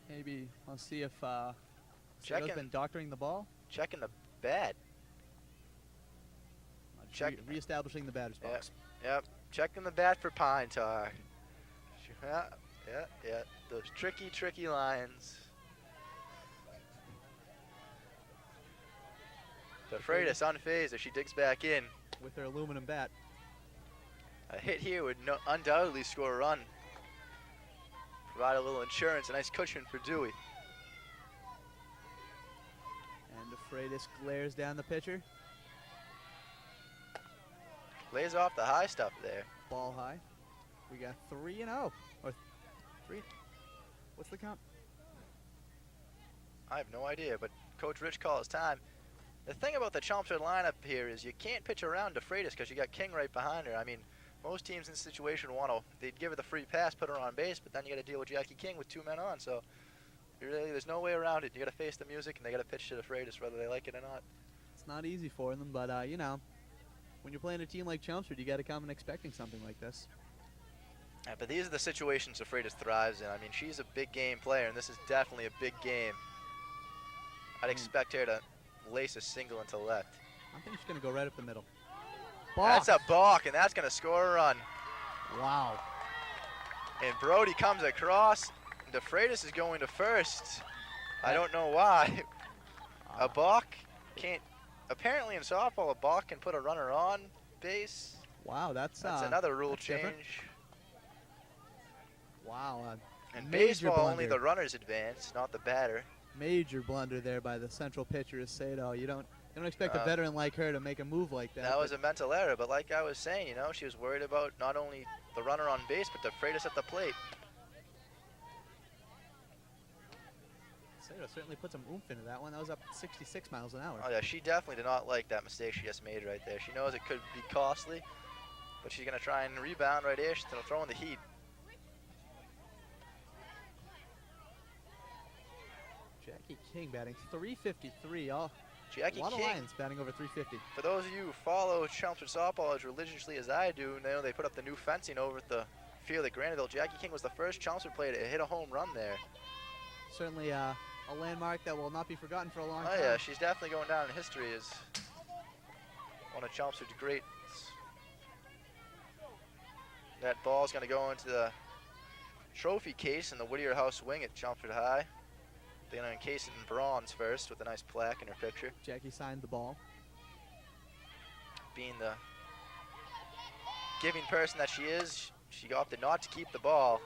[SPEAKER 5] Maybe I'll see if Sato's
[SPEAKER 6] Checking.
[SPEAKER 5] been doctoring the ball.
[SPEAKER 6] Checking the bat.
[SPEAKER 5] Reestablishing the batter's box.
[SPEAKER 6] Yep. Checking the bat for pine tar. Yeah. Those tricky lines. The Freitas unfazed as she digs back in.
[SPEAKER 5] With her aluminum bat.
[SPEAKER 6] A hit here would undoubtedly score a run. Provide a little insurance, a nice cushion for Dewey.
[SPEAKER 5] And the Freitas glares down the pitcher.
[SPEAKER 6] Lays off the high stuff there.
[SPEAKER 5] Ball high. We got 3-0. Or 3. What's the count?
[SPEAKER 6] I have no idea, but Coach Rich calls time. The thing about the Chelmsford lineup here is you can't pitch around to Freitas because you got King right behind her. I mean, most teams in this situation they'd give her the free pass, put her on base, but then you got to deal with Jackie King with 2 men on. So there's no way around it. You got to face the music, and they got to pitch to the Freitas whether they like it or not.
[SPEAKER 5] It's not easy for them, but you know, when you're playing a team like Chelmsford, you got to come in expecting something like this.
[SPEAKER 6] Yeah, but these are the situations that Freitas thrives in. I mean, she's a big game player, and this is definitely a big game. I'd expect her to lace a single into left.
[SPEAKER 5] I think she's going to go right up the middle.
[SPEAKER 6] Balk. That's a balk, and that's going to score a run.
[SPEAKER 5] Wow.
[SPEAKER 6] And Brody comes across. De Freitas is going to first. I don't know why. A balk can't. Apparently in softball, a balk can put a runner on base.
[SPEAKER 5] Wow, that's
[SPEAKER 6] another rule change.
[SPEAKER 5] Different. Wow.
[SPEAKER 6] In baseball, only the runners advance, not the batter.
[SPEAKER 5] Major blunder there by the central pitcher, Sato. You don't expect a veteran like her to make a move like that.
[SPEAKER 6] That was a mental error, but like I was saying, you know, she was worried about not only the runner on base, but the Freitas at the plate.
[SPEAKER 5] Sato certainly put some oomph into that one. That was up 66 miles an hour.
[SPEAKER 6] Oh yeah, she definitely did not like that mistake she just made right there. She knows it could be costly, but she's going to try and rebound right here. She's going to throw in the heat.
[SPEAKER 5] Jackie King batting 353.
[SPEAKER 6] Jackie
[SPEAKER 5] a lot
[SPEAKER 6] King,
[SPEAKER 5] of Lions batting over 350.
[SPEAKER 6] For those of you who follow Chelmsford softball as religiously as I do, know they put up the new fencing over at the field at Granville. Jackie King was the first Chelmsford player to hit a home run there.
[SPEAKER 5] Certainly a landmark that will not be forgotten for a long time.
[SPEAKER 6] Oh yeah, she's definitely going down in history as one of Chelmsford's greats. That ball's going to go into the trophy case in the Whittier House wing at Chelmsford High. They're going to encase it in bronze first with a nice plaque in her picture.
[SPEAKER 5] Jackie signed the ball.
[SPEAKER 6] Being the giving person that she is, she opted not to keep the ball.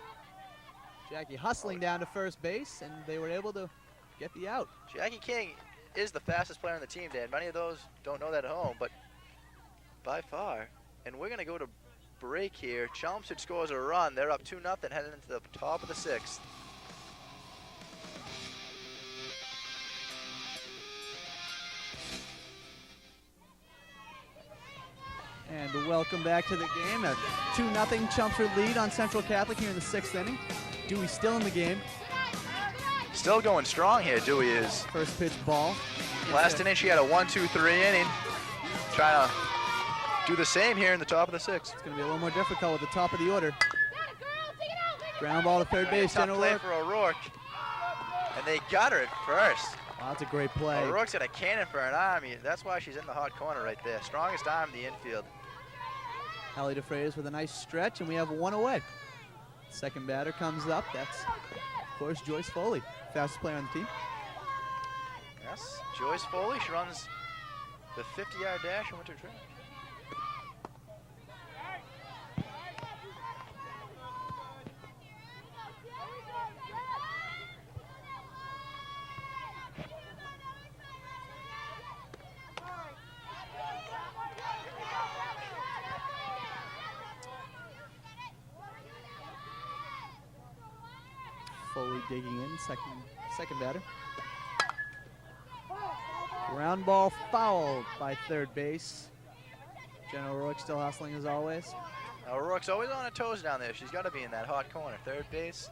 [SPEAKER 5] Jackie hustling down to first base, and they were able to get the out.
[SPEAKER 6] Jackie King is the fastest player on the team, Dan. Many of those don't know that at home, but by far. And we're going to go to break here. Chelmsford scores a run. They're up 2-0 heading into the top of the 6th.
[SPEAKER 5] And welcome back to the game. A 2-0 Chelmsford lead on Central Catholic here in the 6th inning. Dewey still in the game.
[SPEAKER 6] Still going strong here, Dewey is.
[SPEAKER 5] First pitch ball.
[SPEAKER 6] Last inning she had a 1-2-3 inning. Trying to do the same here in the top of the 6th.
[SPEAKER 5] It's going to be a little more difficult at the top of the order. Ground ball to third base.
[SPEAKER 6] Tough play for O'Rourke. And they got her at first.
[SPEAKER 5] Wow, that's a great play.
[SPEAKER 6] O'Rourke's got a cannon for an arm. That's why she's in the hot corner right there. Strongest arm in the infield.
[SPEAKER 5] Hallie DeFreitas with a nice stretch, and we have one away. Second batter comes up. That's, of course, Joyce Foley, fastest player on the team.
[SPEAKER 6] Yes, Joyce Foley. She runs the 50-yard dash in winter track.
[SPEAKER 5] Foley digging in, second batter. Ground ball fouled by third base. Jenna O'Rourke still hustling as always.
[SPEAKER 6] O'Rourke's always on her toes down there. She's got to be in that hot corner. Third base.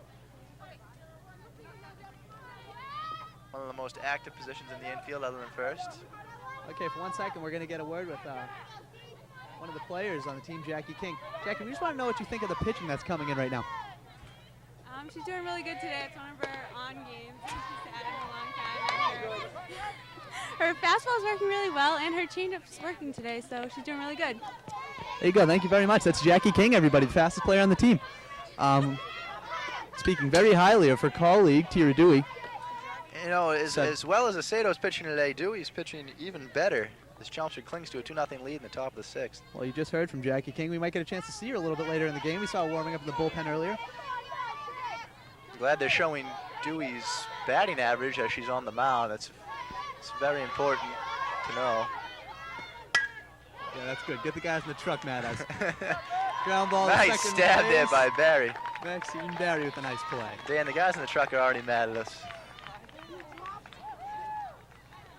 [SPEAKER 6] One of the most active positions in the infield other than first.
[SPEAKER 5] Okay, for 1 second, we're going to get a word with one of the players on the team, Jackie King. Jackie, we just want to know what you think of the pitching that's coming in right now.
[SPEAKER 2] She's doing really good today. It's one of her on games. She's had it in a long time. Her fastball's working really well, and her changeup's working today, so she's doing really good.
[SPEAKER 5] There you go. Thank you very much. That's Jackie King, everybody, the fastest player on the team. Speaking very highly of her colleague, Tira Dewey.
[SPEAKER 6] You know, as well as Aceto's pitching today, Dewey's pitching even better. This Chelmsford clings to a 2-0 lead in the top of the sixth.
[SPEAKER 5] Well, you just heard from Jackie King. We might get a chance to see her a little bit later in the game. We saw her warming up in the bullpen earlier.
[SPEAKER 6] Glad they're showing Dewey's batting average as she's on the mound. It's very important to know.
[SPEAKER 5] Yeah, that's good. Get the guys in the truck, Matt. Ground ball.
[SPEAKER 6] Nice stab there by Barry.
[SPEAKER 5] Maxine Barry with a nice play.
[SPEAKER 6] Dan, the guys in the truck are already mad at us.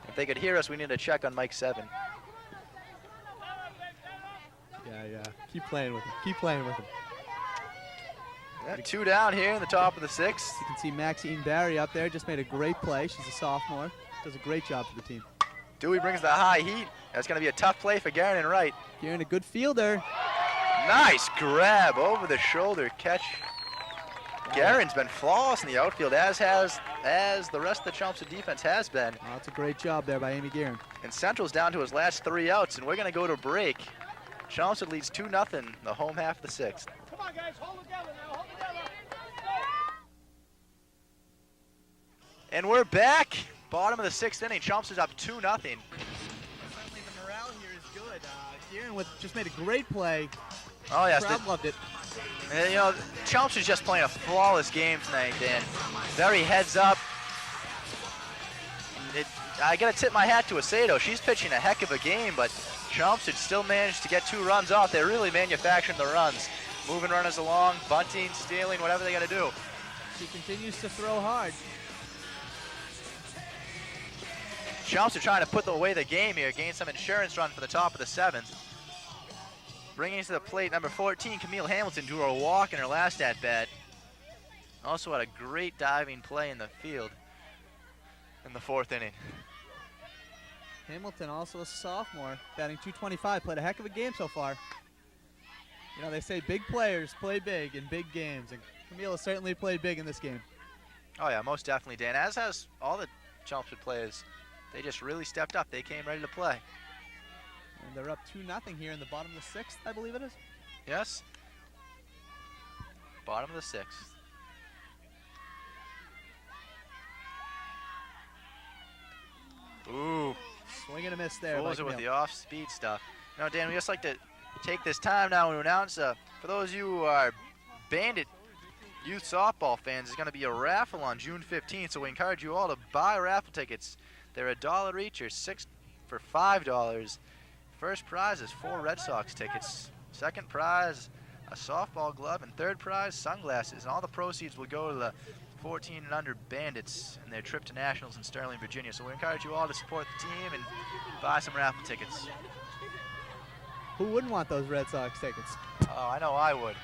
[SPEAKER 6] If they could hear us, we need to check on Mike 7.
[SPEAKER 5] Yeah. Keep playing with him. Keep playing with him.
[SPEAKER 6] Yeah, 2 down here in the top of the sixth.
[SPEAKER 5] You can see Maxine Barry up there. Just made a great play. She's a sophomore. Does a great job for the team.
[SPEAKER 6] Dewey brings the high heat. That's going to be a tough play for Garen and Wright.
[SPEAKER 5] Garen, a good fielder.
[SPEAKER 6] Nice grab over the shoulder catch. Garen's been flawless in the outfield, as the rest of the Chelmsford defense has been.
[SPEAKER 5] Oh, that's a great job there by Amy Garen.
[SPEAKER 6] And Central's down to his last 3 outs, and we're going to go to break. Chelmsford leads 2-0 the home half of the sixth.
[SPEAKER 7] Come on, guys, hold together now, hold together.
[SPEAKER 6] And we're back. Bottom of the 6th inning. Chelmsford's up 2-0.
[SPEAKER 5] Certainly the morale here is good. Garen just made a great play.
[SPEAKER 6] Oh, yes.
[SPEAKER 5] The crowd loved it.
[SPEAKER 6] You know, Chelmsford's just playing a flawless game tonight, Dan. Very heads up. I got to tip my hat to Aceto. She's pitching a heck of a game, but Chelmsford still managed to get 2 runs off. They're really manufacturing the runs. Moving runners along, bunting, stealing, whatever they got to do.
[SPEAKER 5] She continues to throw hard.
[SPEAKER 6] Chelmsford trying to put away the game here, gain some insurance run for the top of the 7th. Bringing to the plate, number 14, Camille Hamilton, drew a walk in her last at-bat. Also had a great diving play in the field in the 4th inning.
[SPEAKER 5] Hamilton, also a sophomore, batting .225, played a heck of a game so far. You know, they say big players play big in big games, and Camille has certainly played big in this game.
[SPEAKER 6] Oh yeah, most definitely, Dan. As has all the Chelmsford players. They just really stepped up. They came ready to play.
[SPEAKER 5] And they're up 2-0 here in the bottom of the 6th, I believe it is.
[SPEAKER 6] Yes. Bottom of the 6th. Ooh.
[SPEAKER 5] Swing and a miss there.
[SPEAKER 6] Fools it with the off-speed stuff. You know, Dan, we just like to take this time now to announce, for those of you who are Bandit youth softball fans, there's going to be a raffle on June 15th, so we encourage you all to buy raffle tickets. They're $1 each, or 6 for $5. First prize is 4 Red Sox tickets. Second prize, a softball glove, and third prize, sunglasses. And all the proceeds will go to the 14 and under Bandits and their trip to Nationals in Sterling, Virginia. So we encourage you all to support the team and buy some raffle tickets.
[SPEAKER 5] Who wouldn't want those Red Sox tickets?
[SPEAKER 6] Oh, I know I would.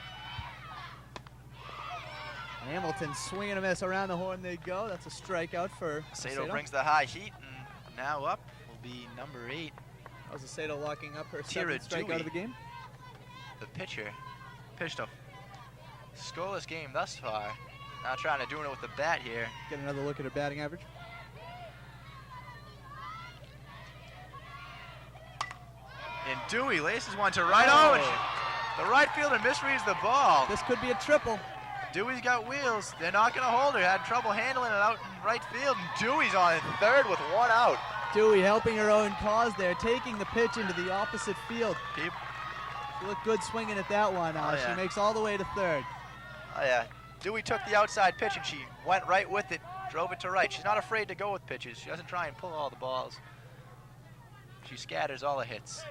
[SPEAKER 5] Hamilton swing and a miss around the horn they go. That's a strikeout for
[SPEAKER 6] Aceto brings the high heat, and now up will be number 8.
[SPEAKER 5] That was Aceto locking up her
[SPEAKER 6] Tira
[SPEAKER 5] 7th strikeout of the game.
[SPEAKER 6] The pitcher pitched a scoreless game thus far. Now trying to do it with the bat here.
[SPEAKER 5] Get another look at her batting average.
[SPEAKER 6] And Dewey laces one to right. Oh, the right fielder misreads the ball.
[SPEAKER 5] This could be a triple.
[SPEAKER 6] Dewey's got wheels. They're not going to hold her. Had trouble handling it out in right field. And Dewey's on third with 1 out.
[SPEAKER 5] Dewey helping her own cause there, taking the pitch into the opposite field. She looked good swinging at that one. She makes all the way to third.
[SPEAKER 6] Oh, yeah. Dewey took the outside pitch, and she went right with it, drove it to right. She's not afraid to go with pitches. She doesn't try and pull all the balls. She scatters all the hits.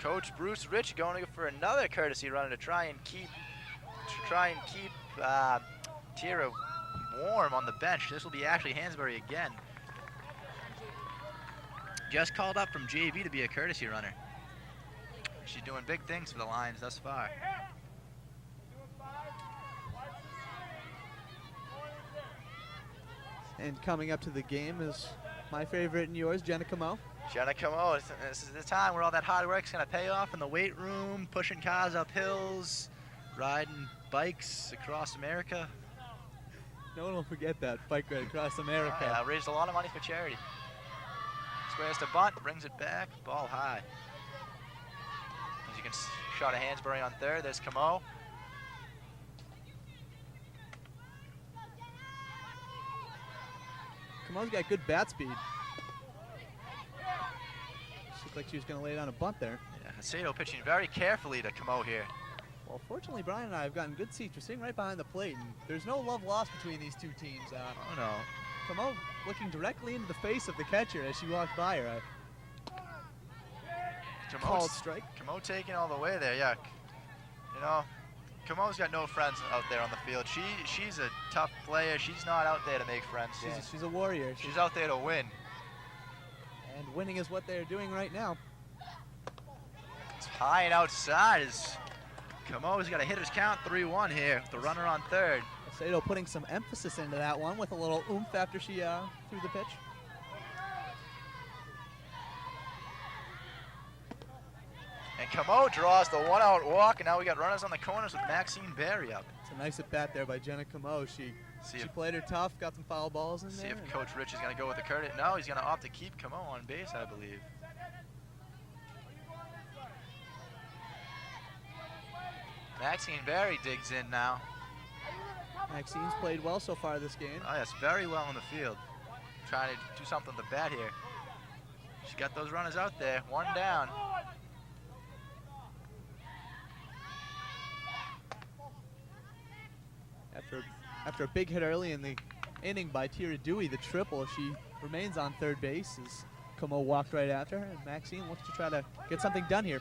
[SPEAKER 6] Coach Bruce Rich going for another courtesy runner to try and keep Tira warm on the bench. This will be Ashley Hansberry again. Just called up from JV to be a courtesy runner. She's doing big things for the Lions thus far.
[SPEAKER 5] And coming up to the game is my favorite and yours, Jenna Camo.
[SPEAKER 6] Jenna Camo, this is the time where all that hard work's gonna pay off in the weight room, pushing cars up hills, riding bikes across America.
[SPEAKER 5] No one will forget that bike ride across America.
[SPEAKER 6] Yeah, raised a lot of money for charity. Squares to bunt, brings it back, ball high. As you can see, shot of Hansberry on third, there's Camo.
[SPEAKER 5] Camo's got good bat speed. Looked like she was going to lay down a bunt there.
[SPEAKER 6] Yeah, Sato pitching very carefully to Camo here.
[SPEAKER 5] Well, fortunately, Brian and I have gotten good seats. We're sitting right behind the plate, and there's no love lost between these two teams.
[SPEAKER 6] Oh, no.
[SPEAKER 5] Camo looking directly into the face of the catcher as she walked by her. Called strike.
[SPEAKER 6] Camo taking all the way there, yeah. You know, Camo's got no friends out there on the field. She's a tough player. She's not out there to make friends.
[SPEAKER 5] She's a warrior.
[SPEAKER 6] She's out there to win.
[SPEAKER 5] And winning is what they're doing right now.
[SPEAKER 6] It's high and outside as Camo's got a hitter's count, 3-1 here. The runner on third.
[SPEAKER 5] Sato putting some emphasis into that one with a little oomph after she threw the pitch.
[SPEAKER 6] And Camo draws the one-out walk, and now we got runners on the corners with Maxine Barry up.
[SPEAKER 5] It's a nice at-bat there by Jenna Camo. She played her tough, got some foul balls in there.
[SPEAKER 6] See if Coach Rich is going to go with the Curtis. No, he's going to opt to keep Camo on base, I believe. Maxine Barry digs in now.
[SPEAKER 5] Maxine's played well so far this game.
[SPEAKER 6] Oh, yes, very well in the field. Trying to do something with the bat here. She got those runners out there, one down.
[SPEAKER 5] After a big hit early in the inning by Tira Dewey, the triple, she remains on third base as Camo walked right after her, and Maxine looks to try to get something done here.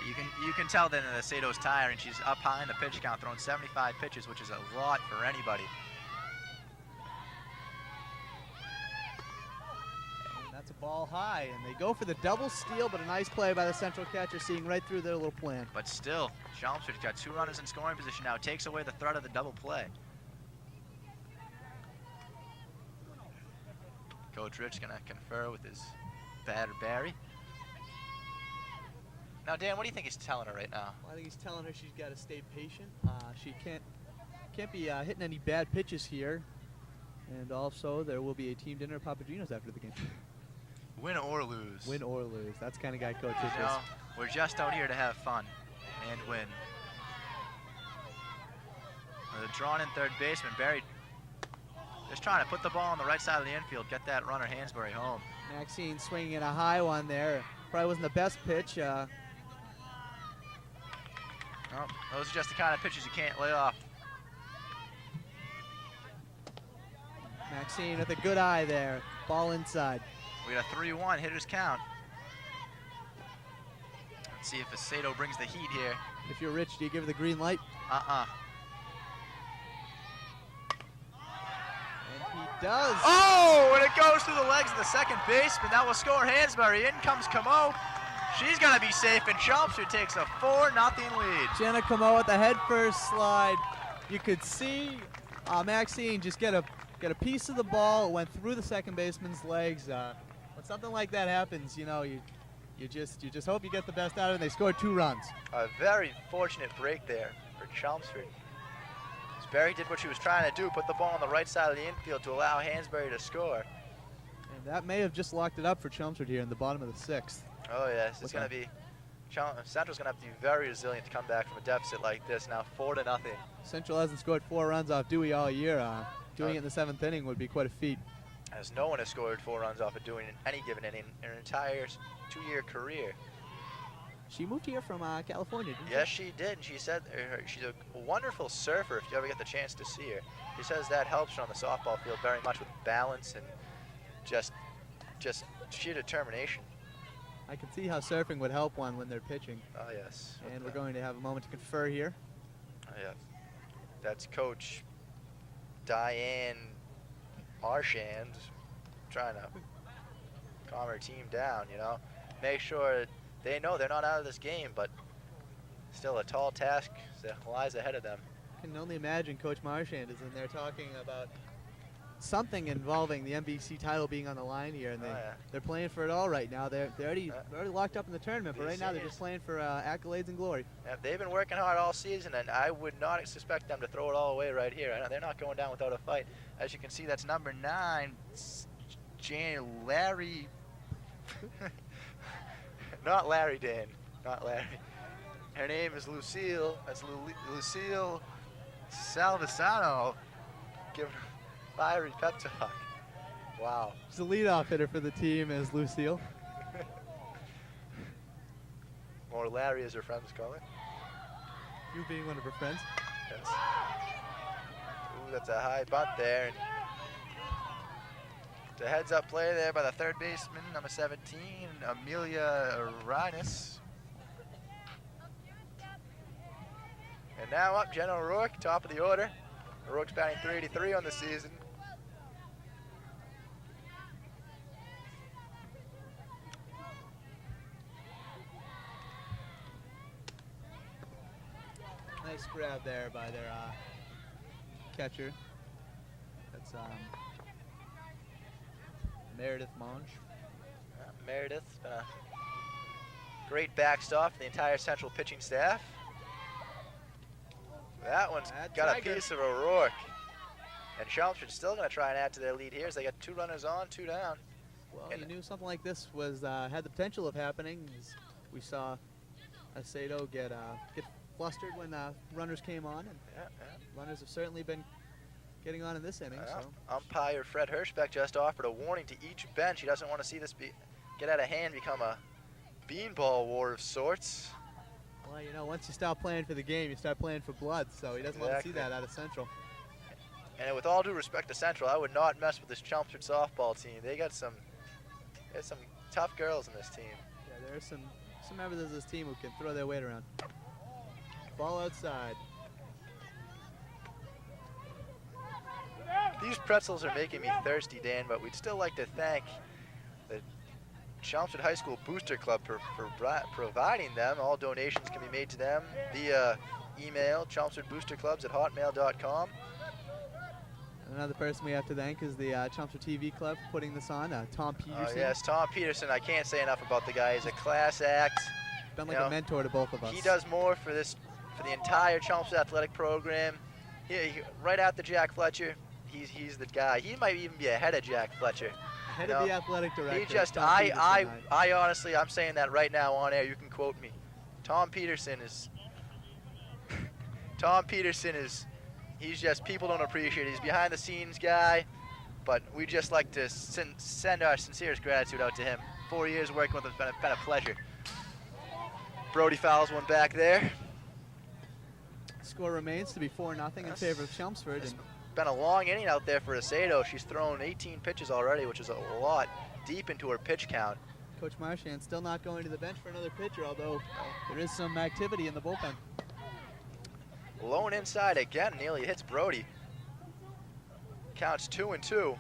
[SPEAKER 6] You can tell that Sato's tired, and she's up high in the pitch count, throwing 75 pitches, which is a lot for anybody.
[SPEAKER 5] And that's a ball high, and they go for the double steal, but a nice play by the central catcher, seeing right through their little plan.
[SPEAKER 6] But still, Chelmsford's got two runners in scoring position now, takes away the threat of the double play. Coach Rich gonna confer with his batter Barry. Now, Dan, what do you think he's telling her right now?
[SPEAKER 5] Well, I think he's telling her she's got to stay patient. She can't be hitting any bad pitches here, and also there will be a team dinner at Papagino's after the game.
[SPEAKER 6] Win or lose.
[SPEAKER 5] Win or lose. That's the kind of guy Coach Rich
[SPEAKER 6] You know,
[SPEAKER 5] is.
[SPEAKER 6] we're just out here to have fun and win. The drawn in third baseman, Barry, just trying to put the ball on the right side of the infield, get that runner Hansberry home.
[SPEAKER 5] Maxine swinging in a high one there. Probably wasn't the best pitch.
[SPEAKER 6] Oh, those are just the kind of pitches you can't lay off.
[SPEAKER 5] Maxine with a good eye there. Ball inside.
[SPEAKER 6] We got a 3-1 hitter's count. Let's see if Sato brings the heat here.
[SPEAKER 5] If you're Rich, do you give her the green light? And he does.
[SPEAKER 6] Oh, and it goes through the legs of the second baseman. That will score Hansberry. In comes Camo. She's going to be safe, and Chelmsford takes a 4-0 lead.
[SPEAKER 5] Jenna Camo with the head first slide. You could see Maxine just get a piece of the ball. It went through the second baseman's legs. When something like that happens, you know, you just hope you get the best out of it. They scored 2 runs.
[SPEAKER 6] A very fortunate break there for Chelmsford. As Barry did what she was trying to do, put the ball on the right side of the infield to allow Hansberry to score.
[SPEAKER 5] And that may have just locked it up for Chelmsford here in the bottom of the 6th.
[SPEAKER 6] Oh yes, it's going to be, Central's going to have to be very resilient to come back from a deficit like this. Now 4-0.
[SPEAKER 5] Central hasn't scored 4 runs off Dewey all year. Doing it in the 7th inning would be quite a feat.
[SPEAKER 6] As no one has scored 4 runs off of Dewey in any given inning in her entire 2-year career.
[SPEAKER 5] She moved here from California, didn't she?
[SPEAKER 6] Yes, she did. And she said she's a wonderful surfer if you ever get the chance to see her. She says that helps her on the softball field very much with balance and just sheer determination.
[SPEAKER 5] I can see how surfing would help one when they're pitching.
[SPEAKER 6] Oh, yes.
[SPEAKER 5] And we're going to have a moment to confer here.
[SPEAKER 6] Oh, yeah. That's Coach Diane Marchand trying to calm her team down, you know. Make sure they know they're not out of this game, but still a tall task that lies ahead of them.
[SPEAKER 5] I can only imagine Coach Marchand is in there talking about something involving the NBC title being on the line here, and they're playing for it all right now. They're already locked up in the tournament, but right now they're just playing for accolades and glory.
[SPEAKER 6] Yeah, they've been working hard all season, and I would not expect them to throw it all away right here. I know they're not going down without a fight. As you can see, that's number 9, Larry. Not Larry, Dan. Not Larry. Her name is Lucille. That's Lucille Salvisano. Give her fiery pep talk. Wow.
[SPEAKER 5] She's the leadoff hitter for the team is Lucille.
[SPEAKER 6] Or Larry, as her friends call it.
[SPEAKER 5] You being one of her friends.
[SPEAKER 6] Yes. Ooh, that's a high bunt there. And it's a heads-up play there by the third baseman, number 17, Amelia Reines. And now up, Jenna O'Rourke, top of the order. O'Rourke's batting .383 on the season.
[SPEAKER 5] Nice grab there by their catcher. That's Meredith Monge.
[SPEAKER 6] Meredith, great backstop for the entire central pitching staff. That one's got a piece of O'Rourke. And Chelmsford's still going to try and add to their lead here as they got 2 runners on, 2 down.
[SPEAKER 5] Well, you knew something like this was had the potential of happening. As we saw Aceto get flustered when runners came on, and runners have certainly been getting on in this inning. So.
[SPEAKER 6] Umpire Fred Hirschbeck just offered a warning to each bench. He doesn't want to see this get out of hand, become a beanball war of sorts.
[SPEAKER 5] Well, you know, once you stop playing for the game, you start playing for blood, so he doesn't want to see that out of Central.
[SPEAKER 6] And with all due respect to Central, I would not mess with this Chelmsford softball team. There's some tough girls in this team.
[SPEAKER 5] Yeah, there are some members of this team who can throw their weight around. Ball outside.
[SPEAKER 6] These pretzels are making me thirsty, Dan, but we'd still like to thank the Chelmsford High School Booster Club for providing them. All donations can be made to them via email, chelmsfordboosterclubs@hotmail.com.
[SPEAKER 5] Another person we have to thank is the Chelmsford TV Club for putting this on, Tom Peterson.
[SPEAKER 6] Oh, yes, Tom Peterson. I can't say enough about the guy. He's a class act.
[SPEAKER 5] Been like a mentor to both of us.
[SPEAKER 6] He does more for the entire Chelmsford athletic program. Right after Jack Fletcher, he's the guy. He might even be ahead of Jack Fletcher.
[SPEAKER 5] Head of the athletic director.
[SPEAKER 6] He just, I honestly, I'm saying that right now on air. You can quote me. Tom Peterson is, he's just, people don't appreciate it. He's behind the scenes guy, but we just like to send our sincerest gratitude out to him. 4 years working with him has been a pleasure. Brody fouls one back there.
[SPEAKER 5] Score remains to be 4-0 in favor of Chelmsford.
[SPEAKER 6] It's been a long inning out there for Aceto. She's thrown 18 pitches already, which is a lot, deep into her pitch count.
[SPEAKER 5] Coach Marchand still not going to the bench for another pitcher, although there is some activity in the bullpen.
[SPEAKER 6] Lone inside again, nearly hits Brody. Counts 2-2.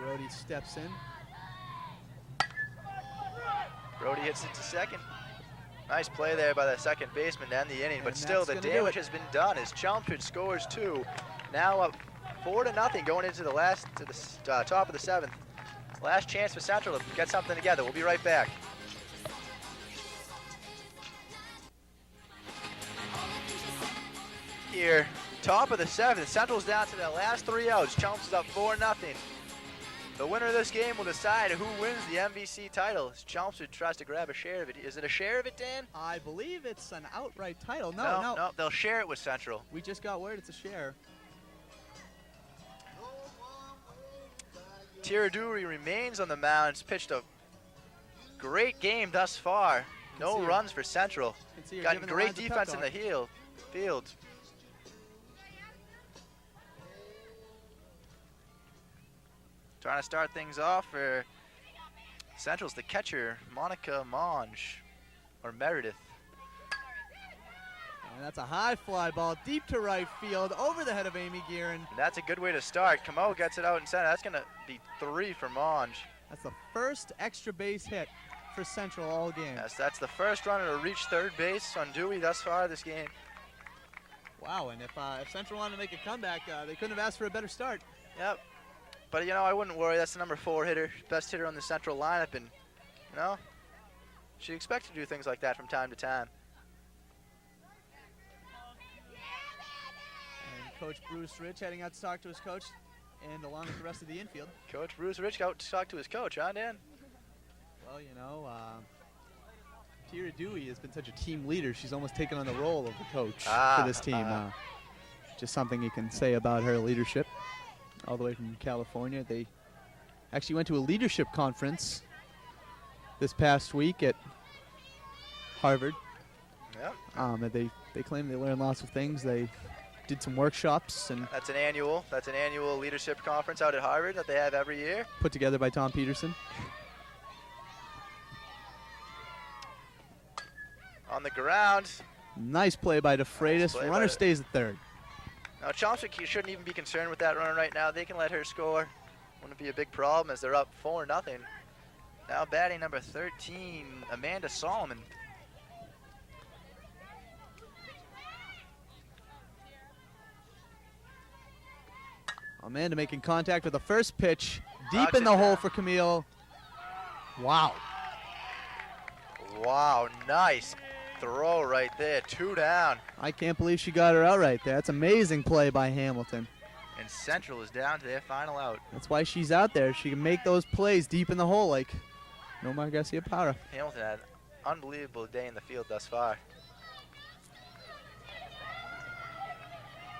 [SPEAKER 5] Brody steps in.
[SPEAKER 6] Brody hits it to second. Nice play there by the second baseman to end the inning, but still the damage has been done as Chelmsford scores 2. Now up 4-0 going into the top of the 7th. Last chance for Central to get something together. We'll be right back. Here, top of the 7th. Central's down to their last 3 outs. Chelmsford's up 4-0. The winner of this game will decide who wins the MVC title. As Chelmsford tries to grab a share of it. Is it a share of it, Dan?
[SPEAKER 5] I believe it's an outright title. No.
[SPEAKER 6] They'll share it with Central.
[SPEAKER 5] We just got word it's a share.
[SPEAKER 6] Tiraduri remains on the mound. It's pitched a great game thus far. No runs for Central. Gotten great defense in the field. Trying to start things off for Central's the catcher, Monica Monge, or Meredith.
[SPEAKER 5] And that's a high fly ball deep to right field over the head of Amy Guerin.
[SPEAKER 6] And that's a good way to start. Camo gets it out in center. That's going to be 3 for Monge.
[SPEAKER 5] That's the first extra base hit for Central all game.
[SPEAKER 6] Yes, that's the first runner to reach third base on Dewey thus far this game.
[SPEAKER 5] Wow, and if Central wanted to make a comeback, they couldn't have asked for a better start.
[SPEAKER 6] Yep. But, you know, I wouldn't worry. That's the number 4 hitter, best hitter on the Central lineup. And, you know, she expects to do things like that from time to time.
[SPEAKER 5] And Coach Bruce Rich heading out to talk to his coach and along with the rest of the infield.
[SPEAKER 6] Coach Bruce Rich out to talk to his coach, huh, Dan?
[SPEAKER 5] Well, you know, Tira Dewey has been such a team leader. She's almost taken on the role of the coach for this team. Just something you can say about her leadership. All the way from California. They actually went to a leadership conference this past week at Harvard.
[SPEAKER 6] Yep.
[SPEAKER 5] They claim they learned lots of things. They did some workshops and
[SPEAKER 6] That's an annual leadership conference out at Harvard that they have every year.
[SPEAKER 5] put together by Tom Peterson.
[SPEAKER 6] On the ground.
[SPEAKER 5] Nice play by DeFreitas.
[SPEAKER 6] Nice play
[SPEAKER 5] Runner
[SPEAKER 6] by-
[SPEAKER 5] stays at third.
[SPEAKER 6] Now, Chelmsford shouldn't even be concerned with that runner right now. They can let her score. Wouldn't be a big problem as they're up 4-0. Now batting number 13, Amanda Solomon.
[SPEAKER 5] Amanda making contact with the first pitch. Deep
[SPEAKER 6] Knocks
[SPEAKER 5] in the
[SPEAKER 6] it
[SPEAKER 5] hole
[SPEAKER 6] down.
[SPEAKER 5] for Camille. Wow.
[SPEAKER 6] Wow, nice throw right there. 2 down.
[SPEAKER 5] I can't believe she got her out right there. That's amazing play by Hamilton.
[SPEAKER 6] And Central is down to their final out.
[SPEAKER 5] That's why she's out there. She can make those plays deep in the hole like Nomar Garcia Para.
[SPEAKER 6] Hamilton had an unbelievable day in the field thus far.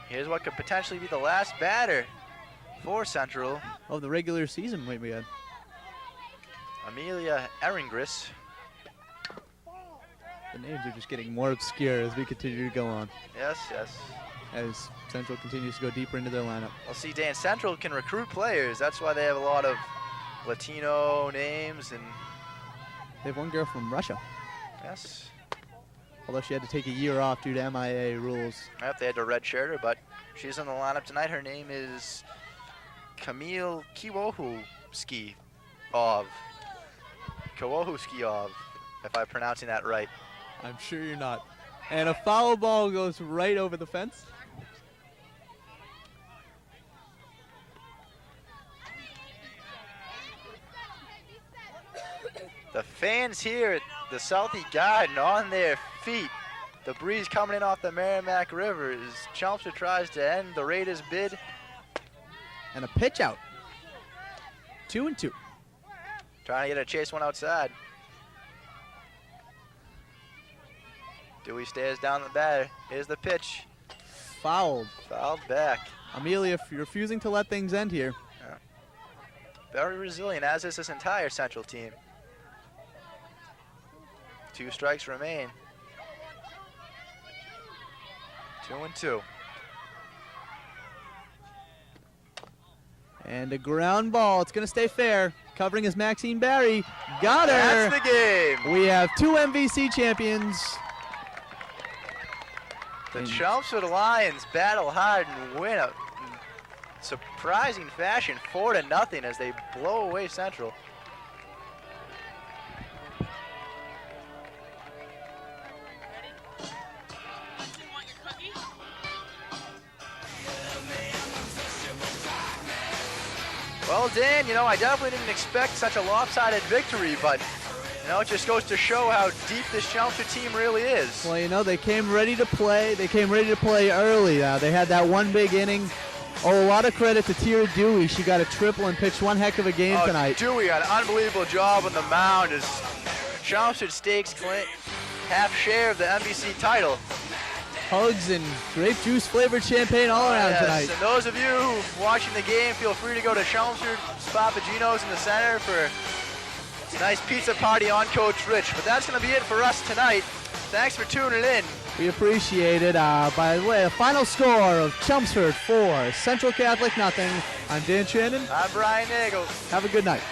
[SPEAKER 6] Here's what could potentially be the last batter for Central.
[SPEAKER 5] Oh, the regular season might be good.
[SPEAKER 6] Amelia Eringris.
[SPEAKER 5] The names are just getting more obscure as we continue to go on.
[SPEAKER 6] Yes, yes.
[SPEAKER 5] As Central continues to go deeper into their lineup.
[SPEAKER 6] Well, see, Dan, Central can recruit players. That's why they have a lot of Latino names and
[SPEAKER 5] They have one girl from Russia,
[SPEAKER 6] yes.
[SPEAKER 5] although she had to take a year off due to MIA rules.
[SPEAKER 6] Yep, they had to redshirt her, but she's in the lineup tonight. Her name is Camille Kiwohuskiov. Kiwohuskiov, if I'm pronouncing that right.
[SPEAKER 5] I'm sure you're not. And a foul ball goes right over the fence.
[SPEAKER 6] The fans here at the Southie Garden on their feet. The breeze coming in off the Merrimack River as Chelmsford tries to end the Raiders' bid.
[SPEAKER 5] And a pitch out. 2-2.
[SPEAKER 6] Trying to get a chase one outside. Dewey stares down the batter. Here's the pitch.
[SPEAKER 5] Fouled.
[SPEAKER 6] Fouled back.
[SPEAKER 5] Amelia refusing to let things end here.
[SPEAKER 6] Yeah. Very resilient, as is this entire Central team. 2 strikes remain. 2-2.
[SPEAKER 5] And a ground ball. It's going to stay fair. Covering is Maxine Barry. Got her.
[SPEAKER 6] That's the game.
[SPEAKER 5] We have 2 MVC champions.
[SPEAKER 6] The Chelmsford Lions battle hard and win in surprising fashion, 4-0 as they blow away Central. Well, Dan, you know, I definitely didn't expect such a lopsided victory, but, you know, it just goes to show how deep this Chelmsford team really is.
[SPEAKER 5] Well, you know, they came ready to play. They came ready to play early. They had that one big inning. Oh, a lot of credit to Tira Dewey. She got a triple and pitched one heck of a game tonight.
[SPEAKER 6] Dewey had an unbelievable job on the mound as Chelmsford stakes half share of the MVC title.
[SPEAKER 5] Hugs and grape juice flavored champagne all around tonight.
[SPEAKER 6] And those of you watching the game, feel free to go to Chelmsford Papagino's in the center for a nice pizza party on Coach Rich. But that's going to be it for us tonight. Thanks for tuning in.
[SPEAKER 5] We appreciate it. By the way, the final score of Chelmsford 4, Central Catholic nothing. I'm Dan Shannon.
[SPEAKER 6] I'm Brian Nagel.
[SPEAKER 5] Have a good night.